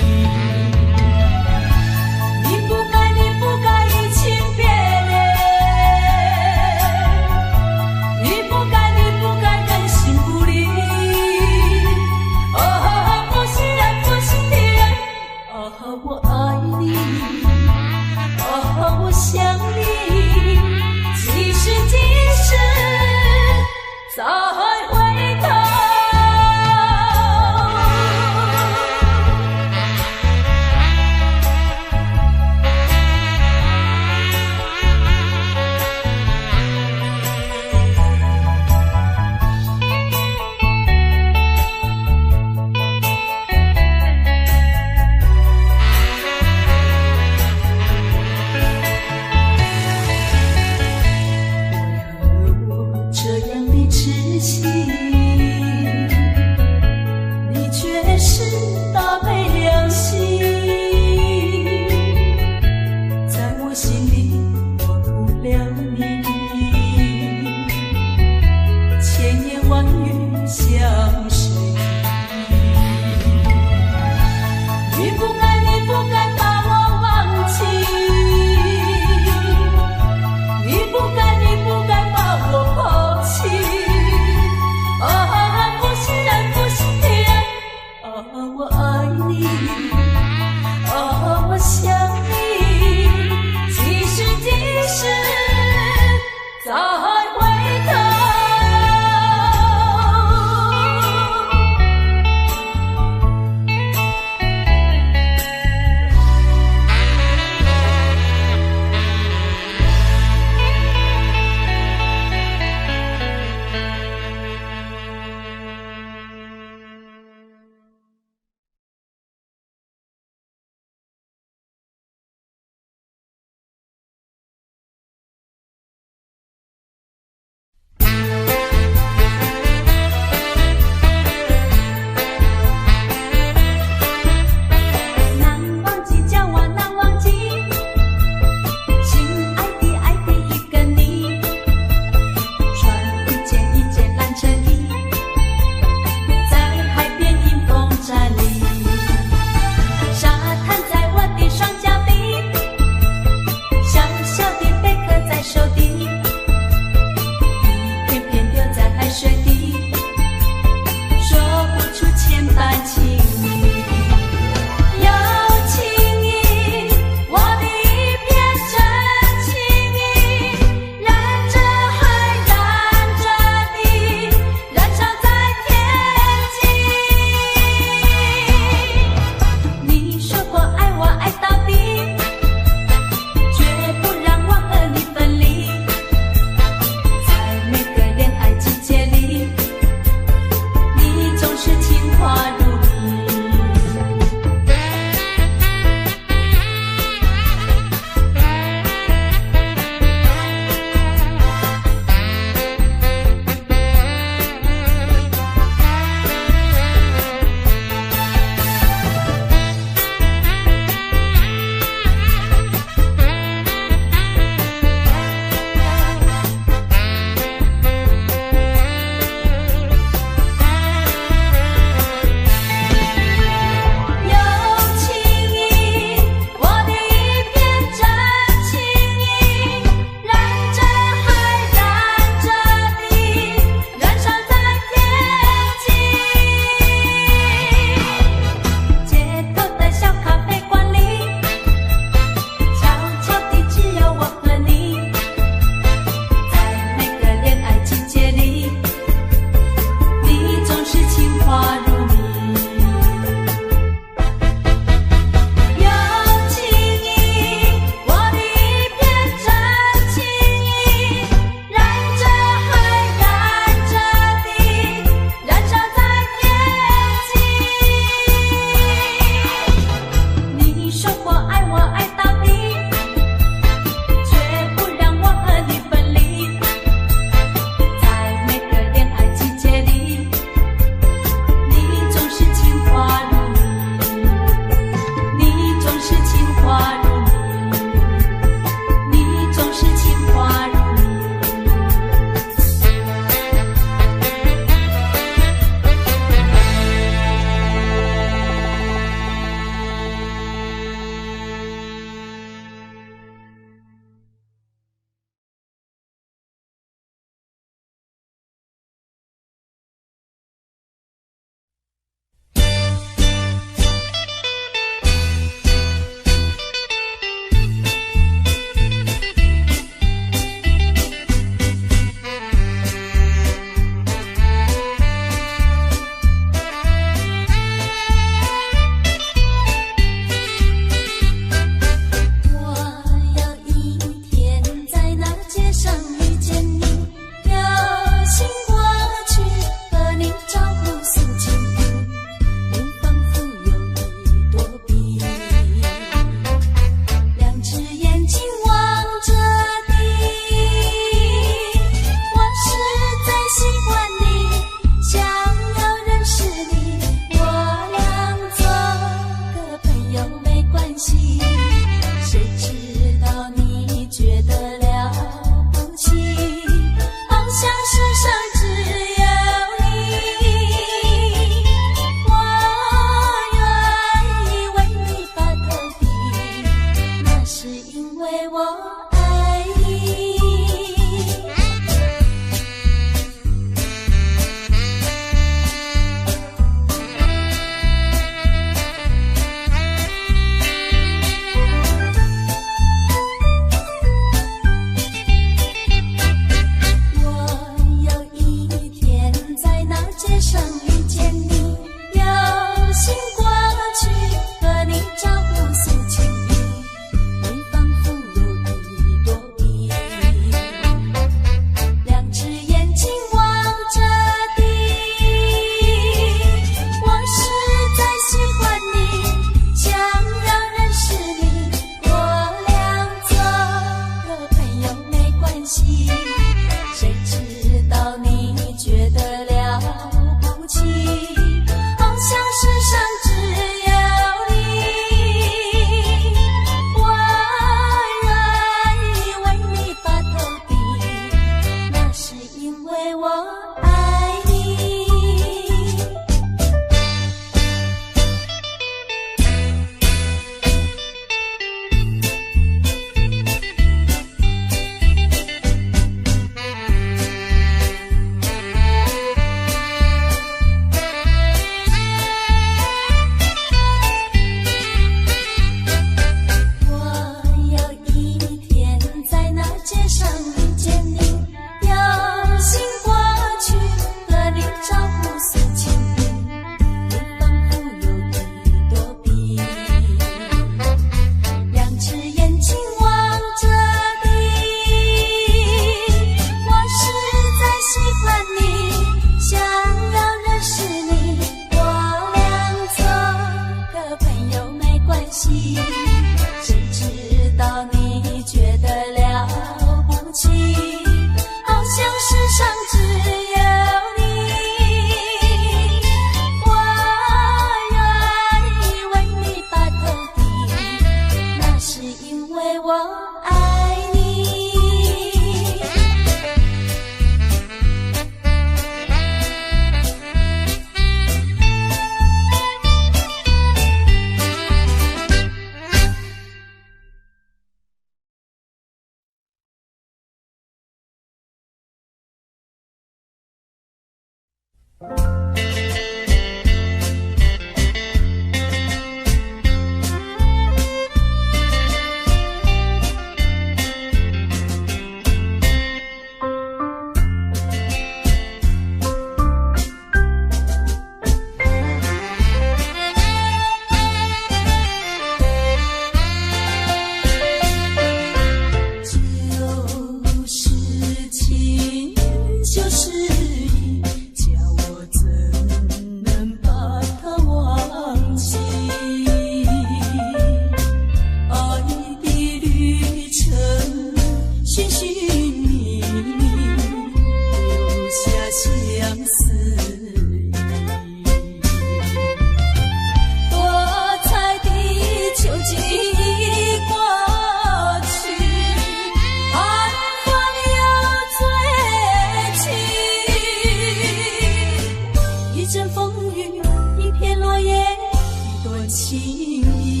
情意，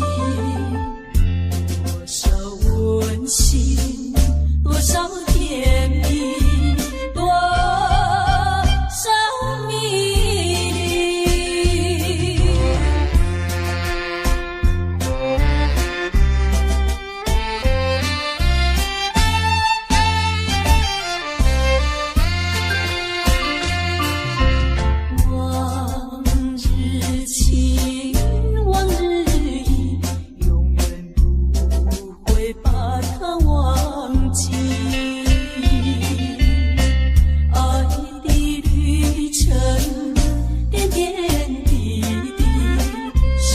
多少温馨，多少甜蜜，多少迷离。往日情，往日意，永远不会把它忘记。爱的旅程，点点滴滴，深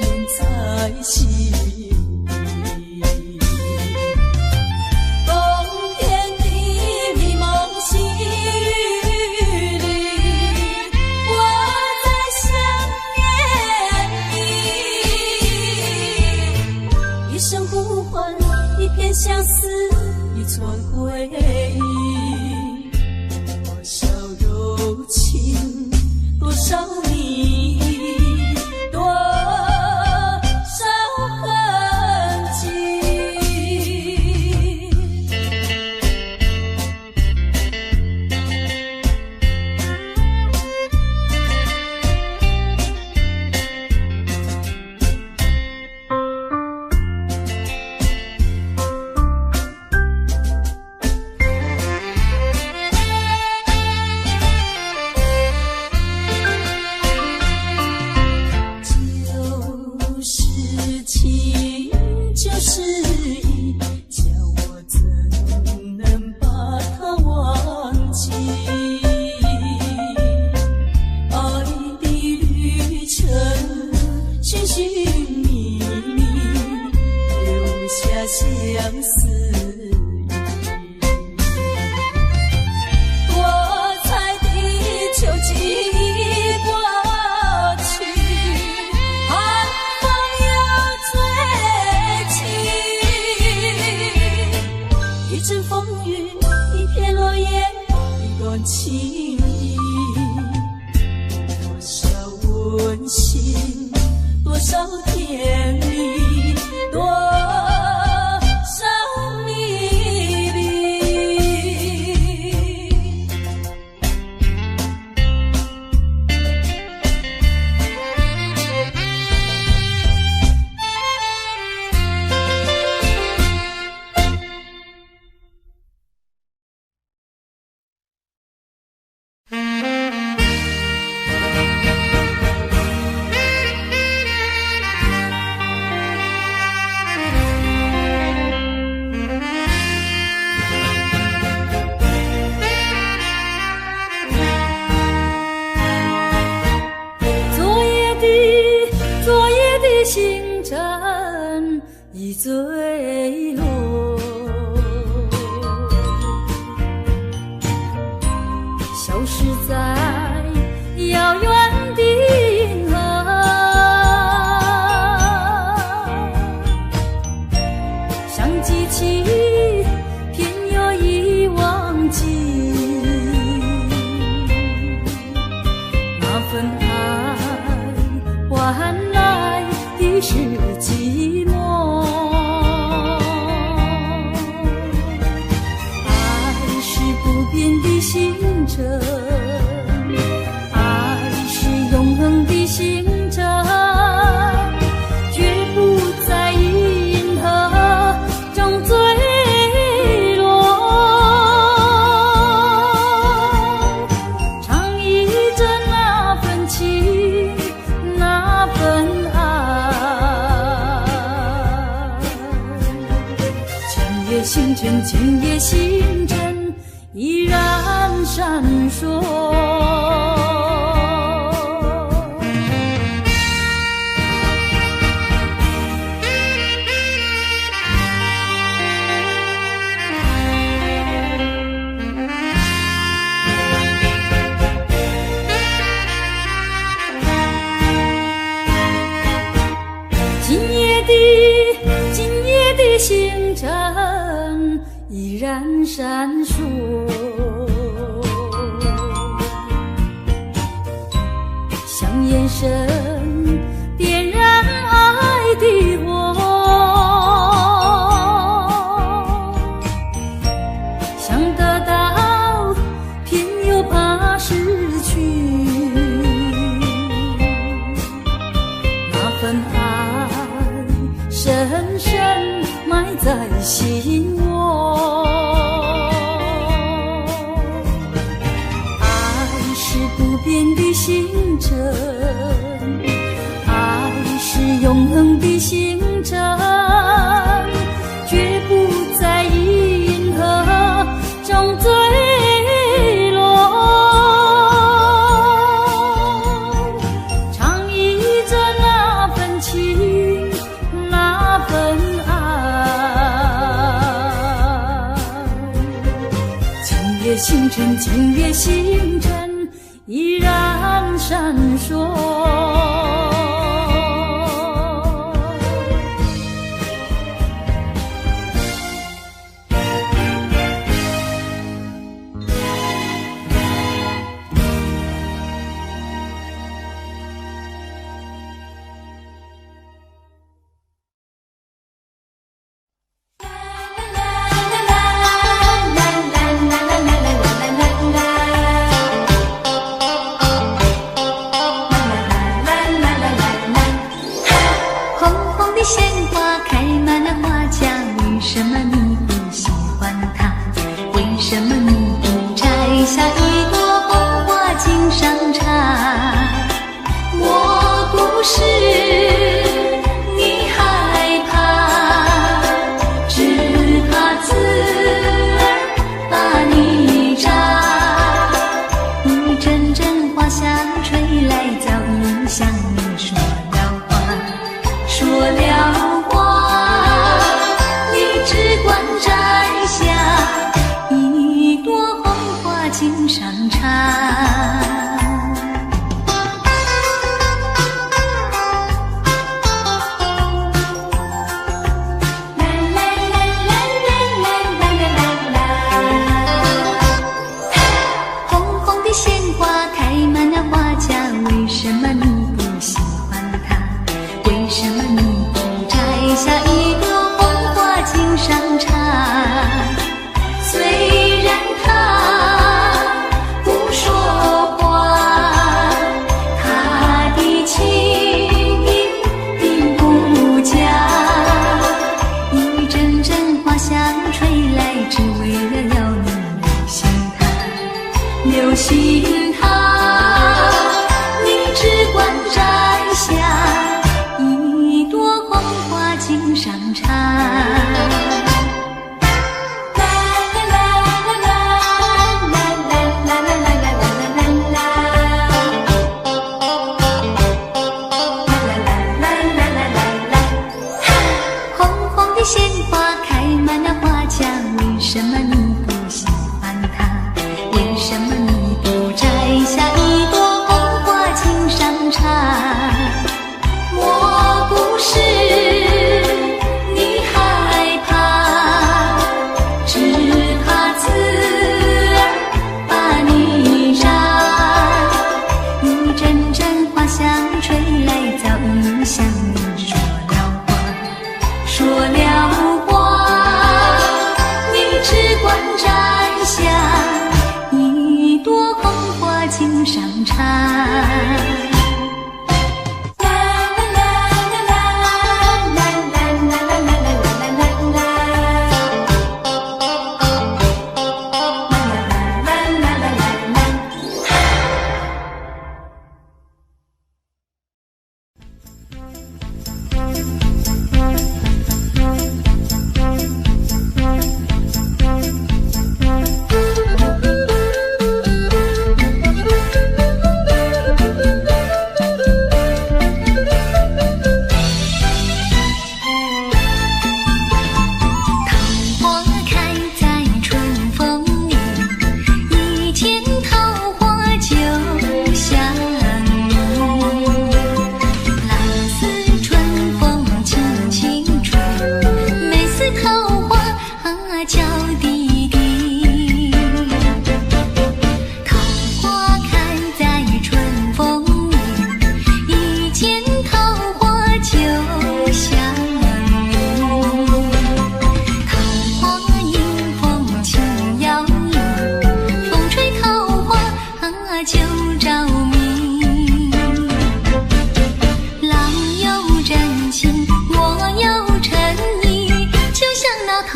印在心底。冬天的迷蒙细雨里，我在想念你。一声呼唤，一片相思，一串回忆。多少柔情，多少你，多少痕迹。就是情，就是意，叫我怎能把它忘记？爱的旅程，寻寻觅觅，留下相思意。多彩的秋季已过去，寒风又吹起。一阵风雨，一片落叶，一段情意。多少温馨，多少甜蜜，多少迷离。昨夜的星辰已坠落，消失在遥远的银河。想记起，偏又已忘记那份爱，换来的是寂寞。爱是不变的星辰，爱是永恒的星辰，绝不在银河中坠落。唱忆着那份情，那份爱。今夜星辰，今夜星辰依然闪烁。今夜的星辰依然闪烁，像眼神点燃份爱深深埋在心窝。爱是不变的星辰，爱是永恒的星辰，绝不在银河中坠落。唱忆着那份情，那份爱，今夜星辰，今夜星辰依然闪烁。流星它，你只管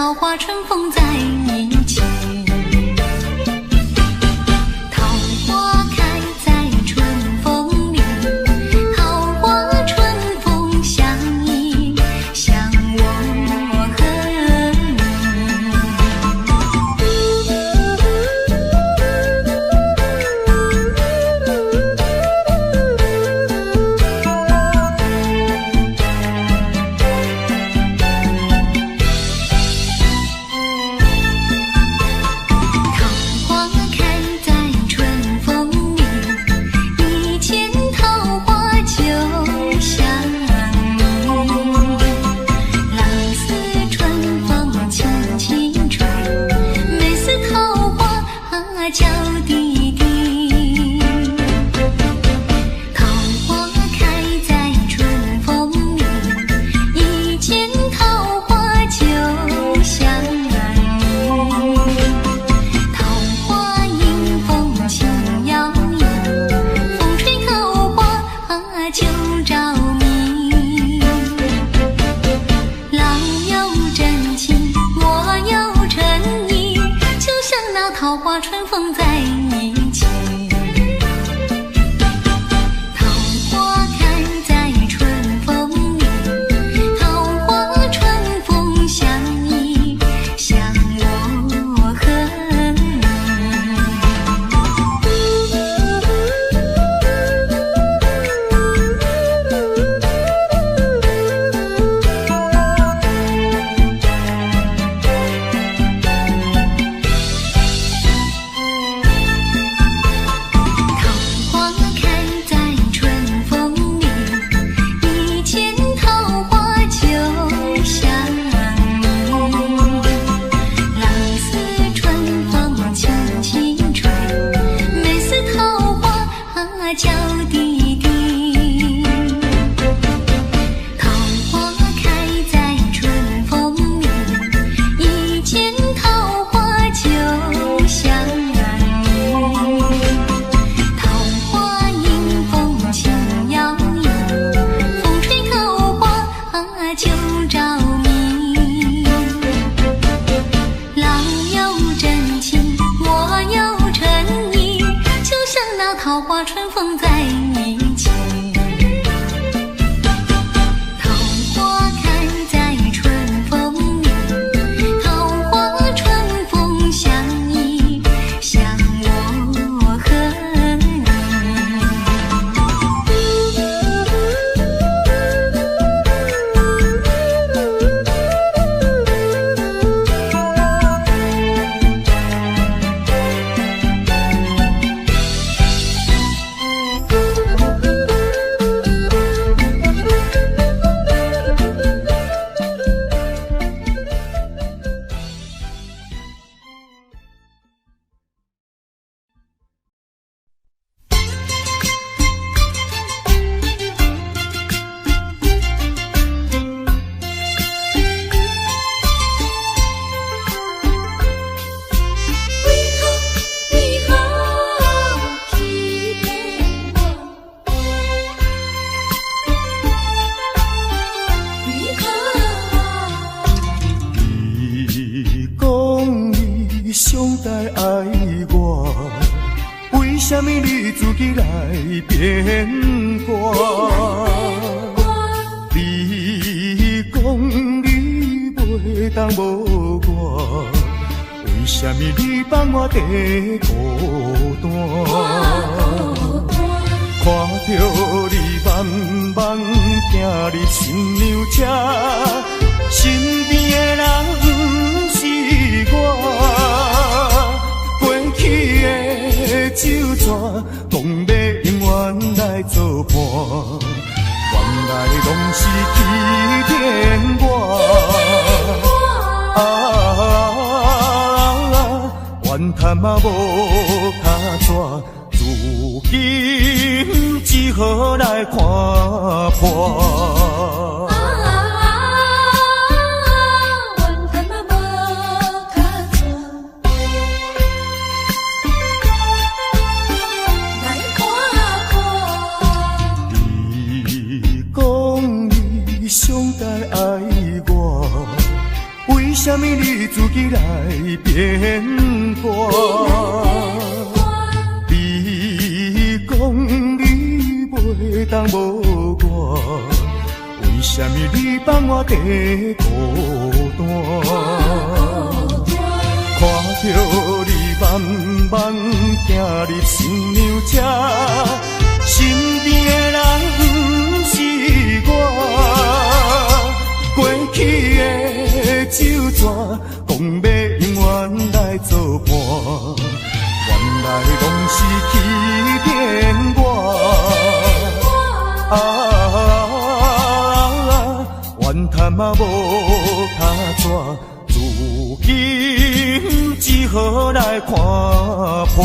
桃花春风在一起。桃花开在春风里，桃花春风相依，像我和你。娇滴滴，桃花开在春风里，一见桃花就想你。桃花迎风轻摇曳，风吹桃花就着迷。郎有真情，我有诚意，就像那桃花春风在一起。桃花开在春风里，桃花春风相依，像我和你。娇滴滴，桃花开在春风里，一见桃花就想你。桃花迎风轻摇曳，风吹桃花就着迷。郎有真情，我有诚意，就像那桃花春风在一起。桃花开在春风里，桃花春风相依，像我和你。上台爱我，为什么你自己来变卦？你讲你袂当无我，为什么你放我地孤单？看着你慢慢行入新娘车，身边的人不是我，过去的酒泉，讲要永远来作伴，原来拢是欺骗我。怨叹嘛无卡纸。如今只好来看破。怨叹嘛无卡纸，来看破。你讲你上台爱我，为什么你自己来变卦？你讲你袂当无我，为什么你放我在孤单？看着你慢慢行入新娘车，身边的人不是我。过去的旧纸，讲要永远来作伴，原来拢是欺骗我。怨叹嘛无卡纸，如今只好来看破。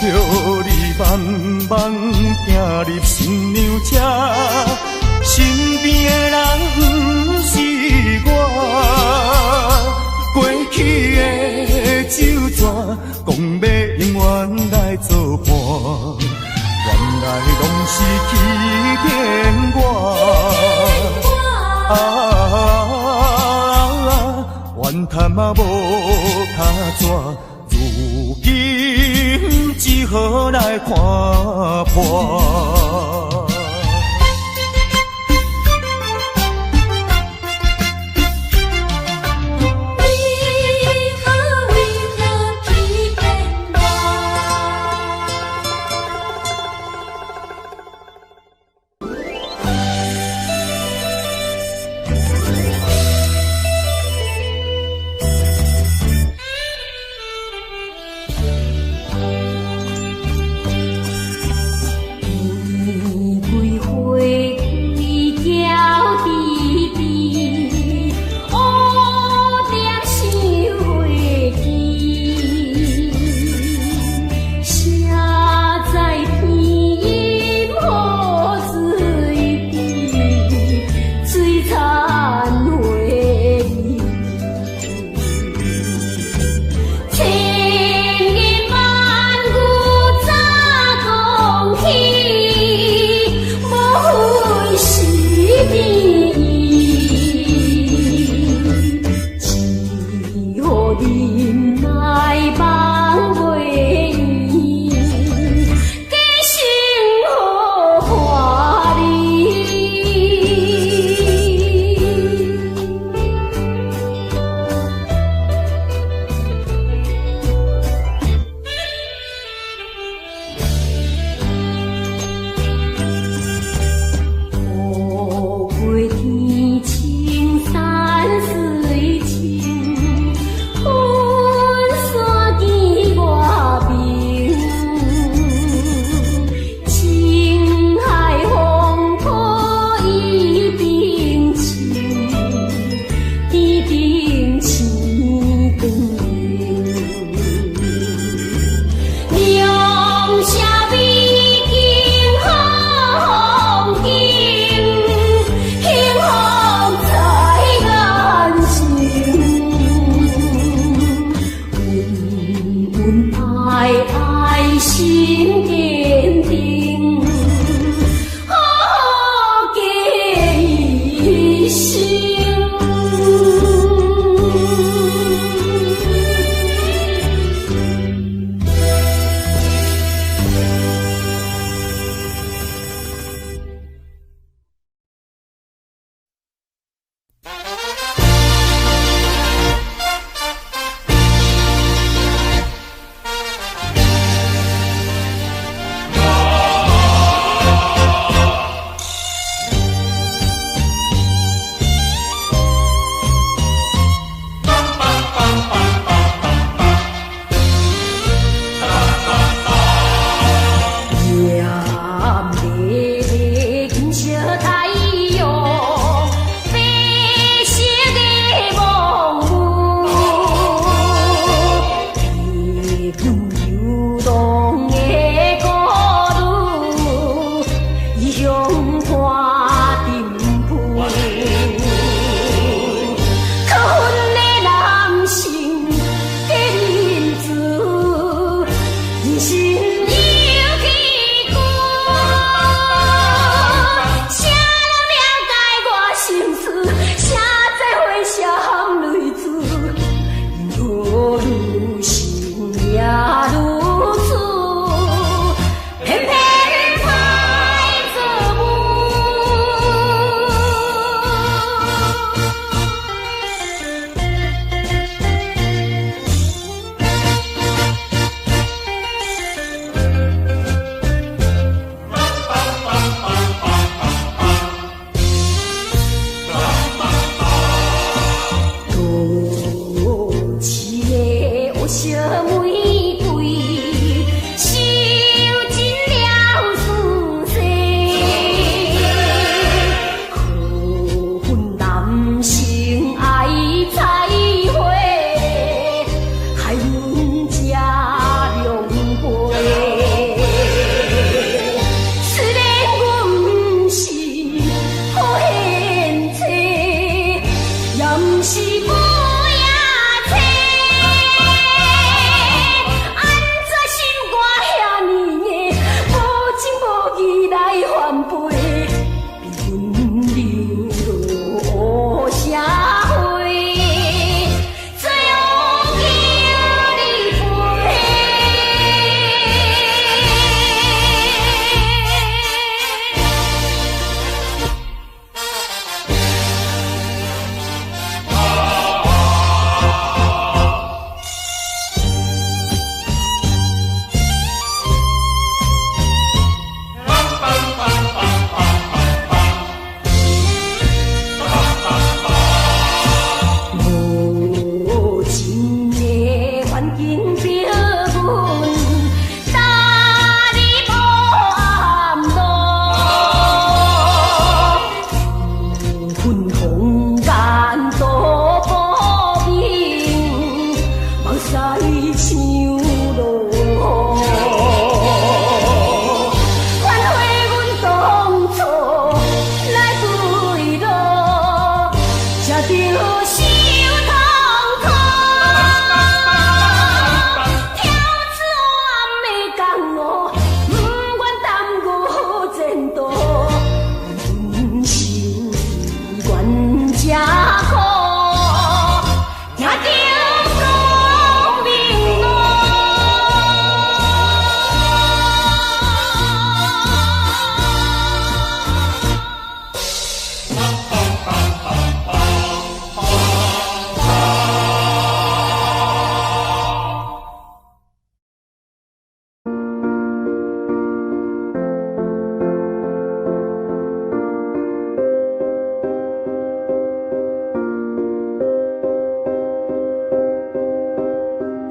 着你慢慢行入新娘车，身边的人不是我。过去的旧纸，讲要永远来作伴，原来拢是欺骗我。怨叹嘛无卡纸，如今只好来看破。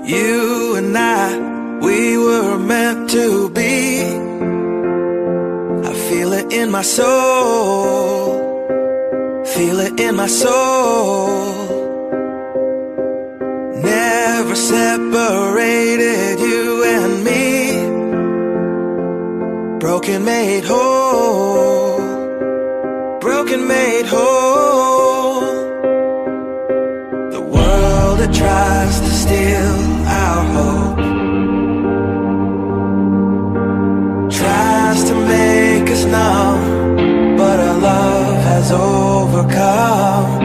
You and I, we were meant to be. I feel it in my soul, feel it in my soul. Never separated, you and me. Broken made whole, broken made whole. The world that tries to steal our hope tries to make us numb, but our love has overcome.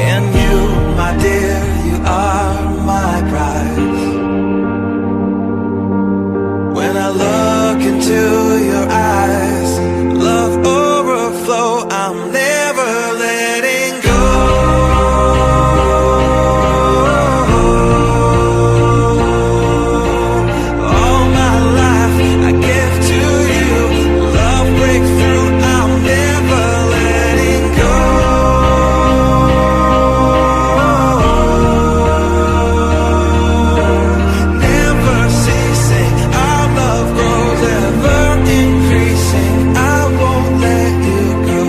And you, my dear, you are my prize. When I look into your eyes, love overflow, I'm never letting go. All my life I give to you, love breakthrough, I'm never letting go. Never ceasing, our love grows ever increasing, I won't let you go.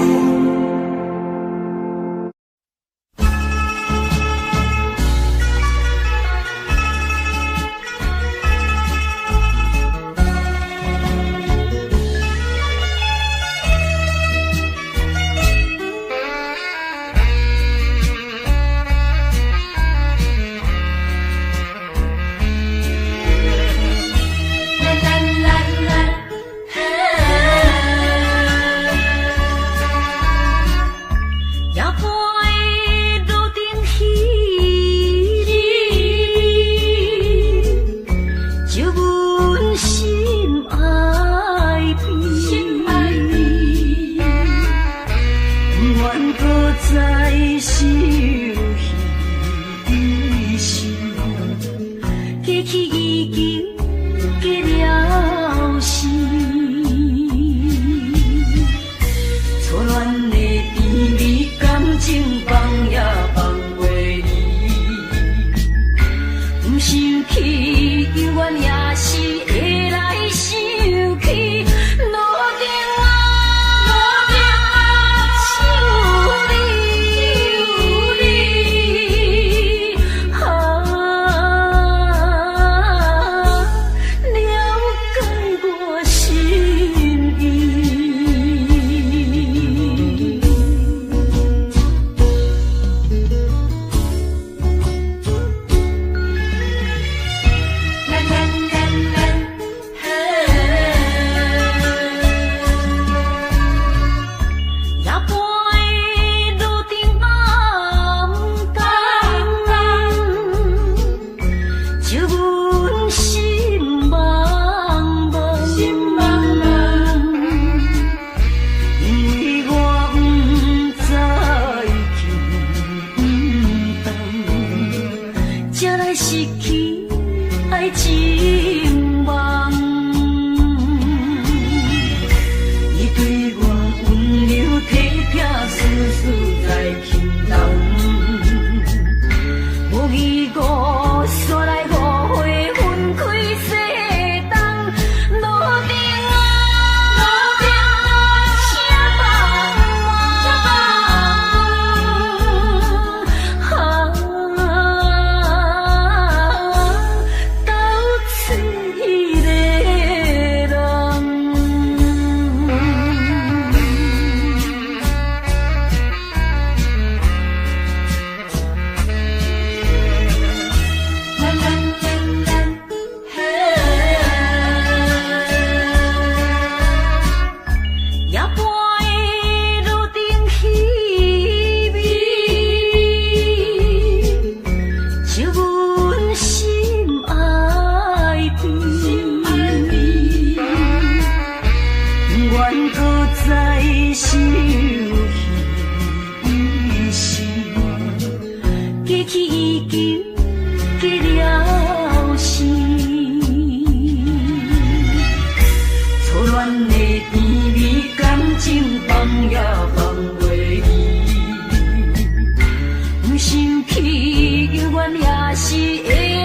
想起永远也是会。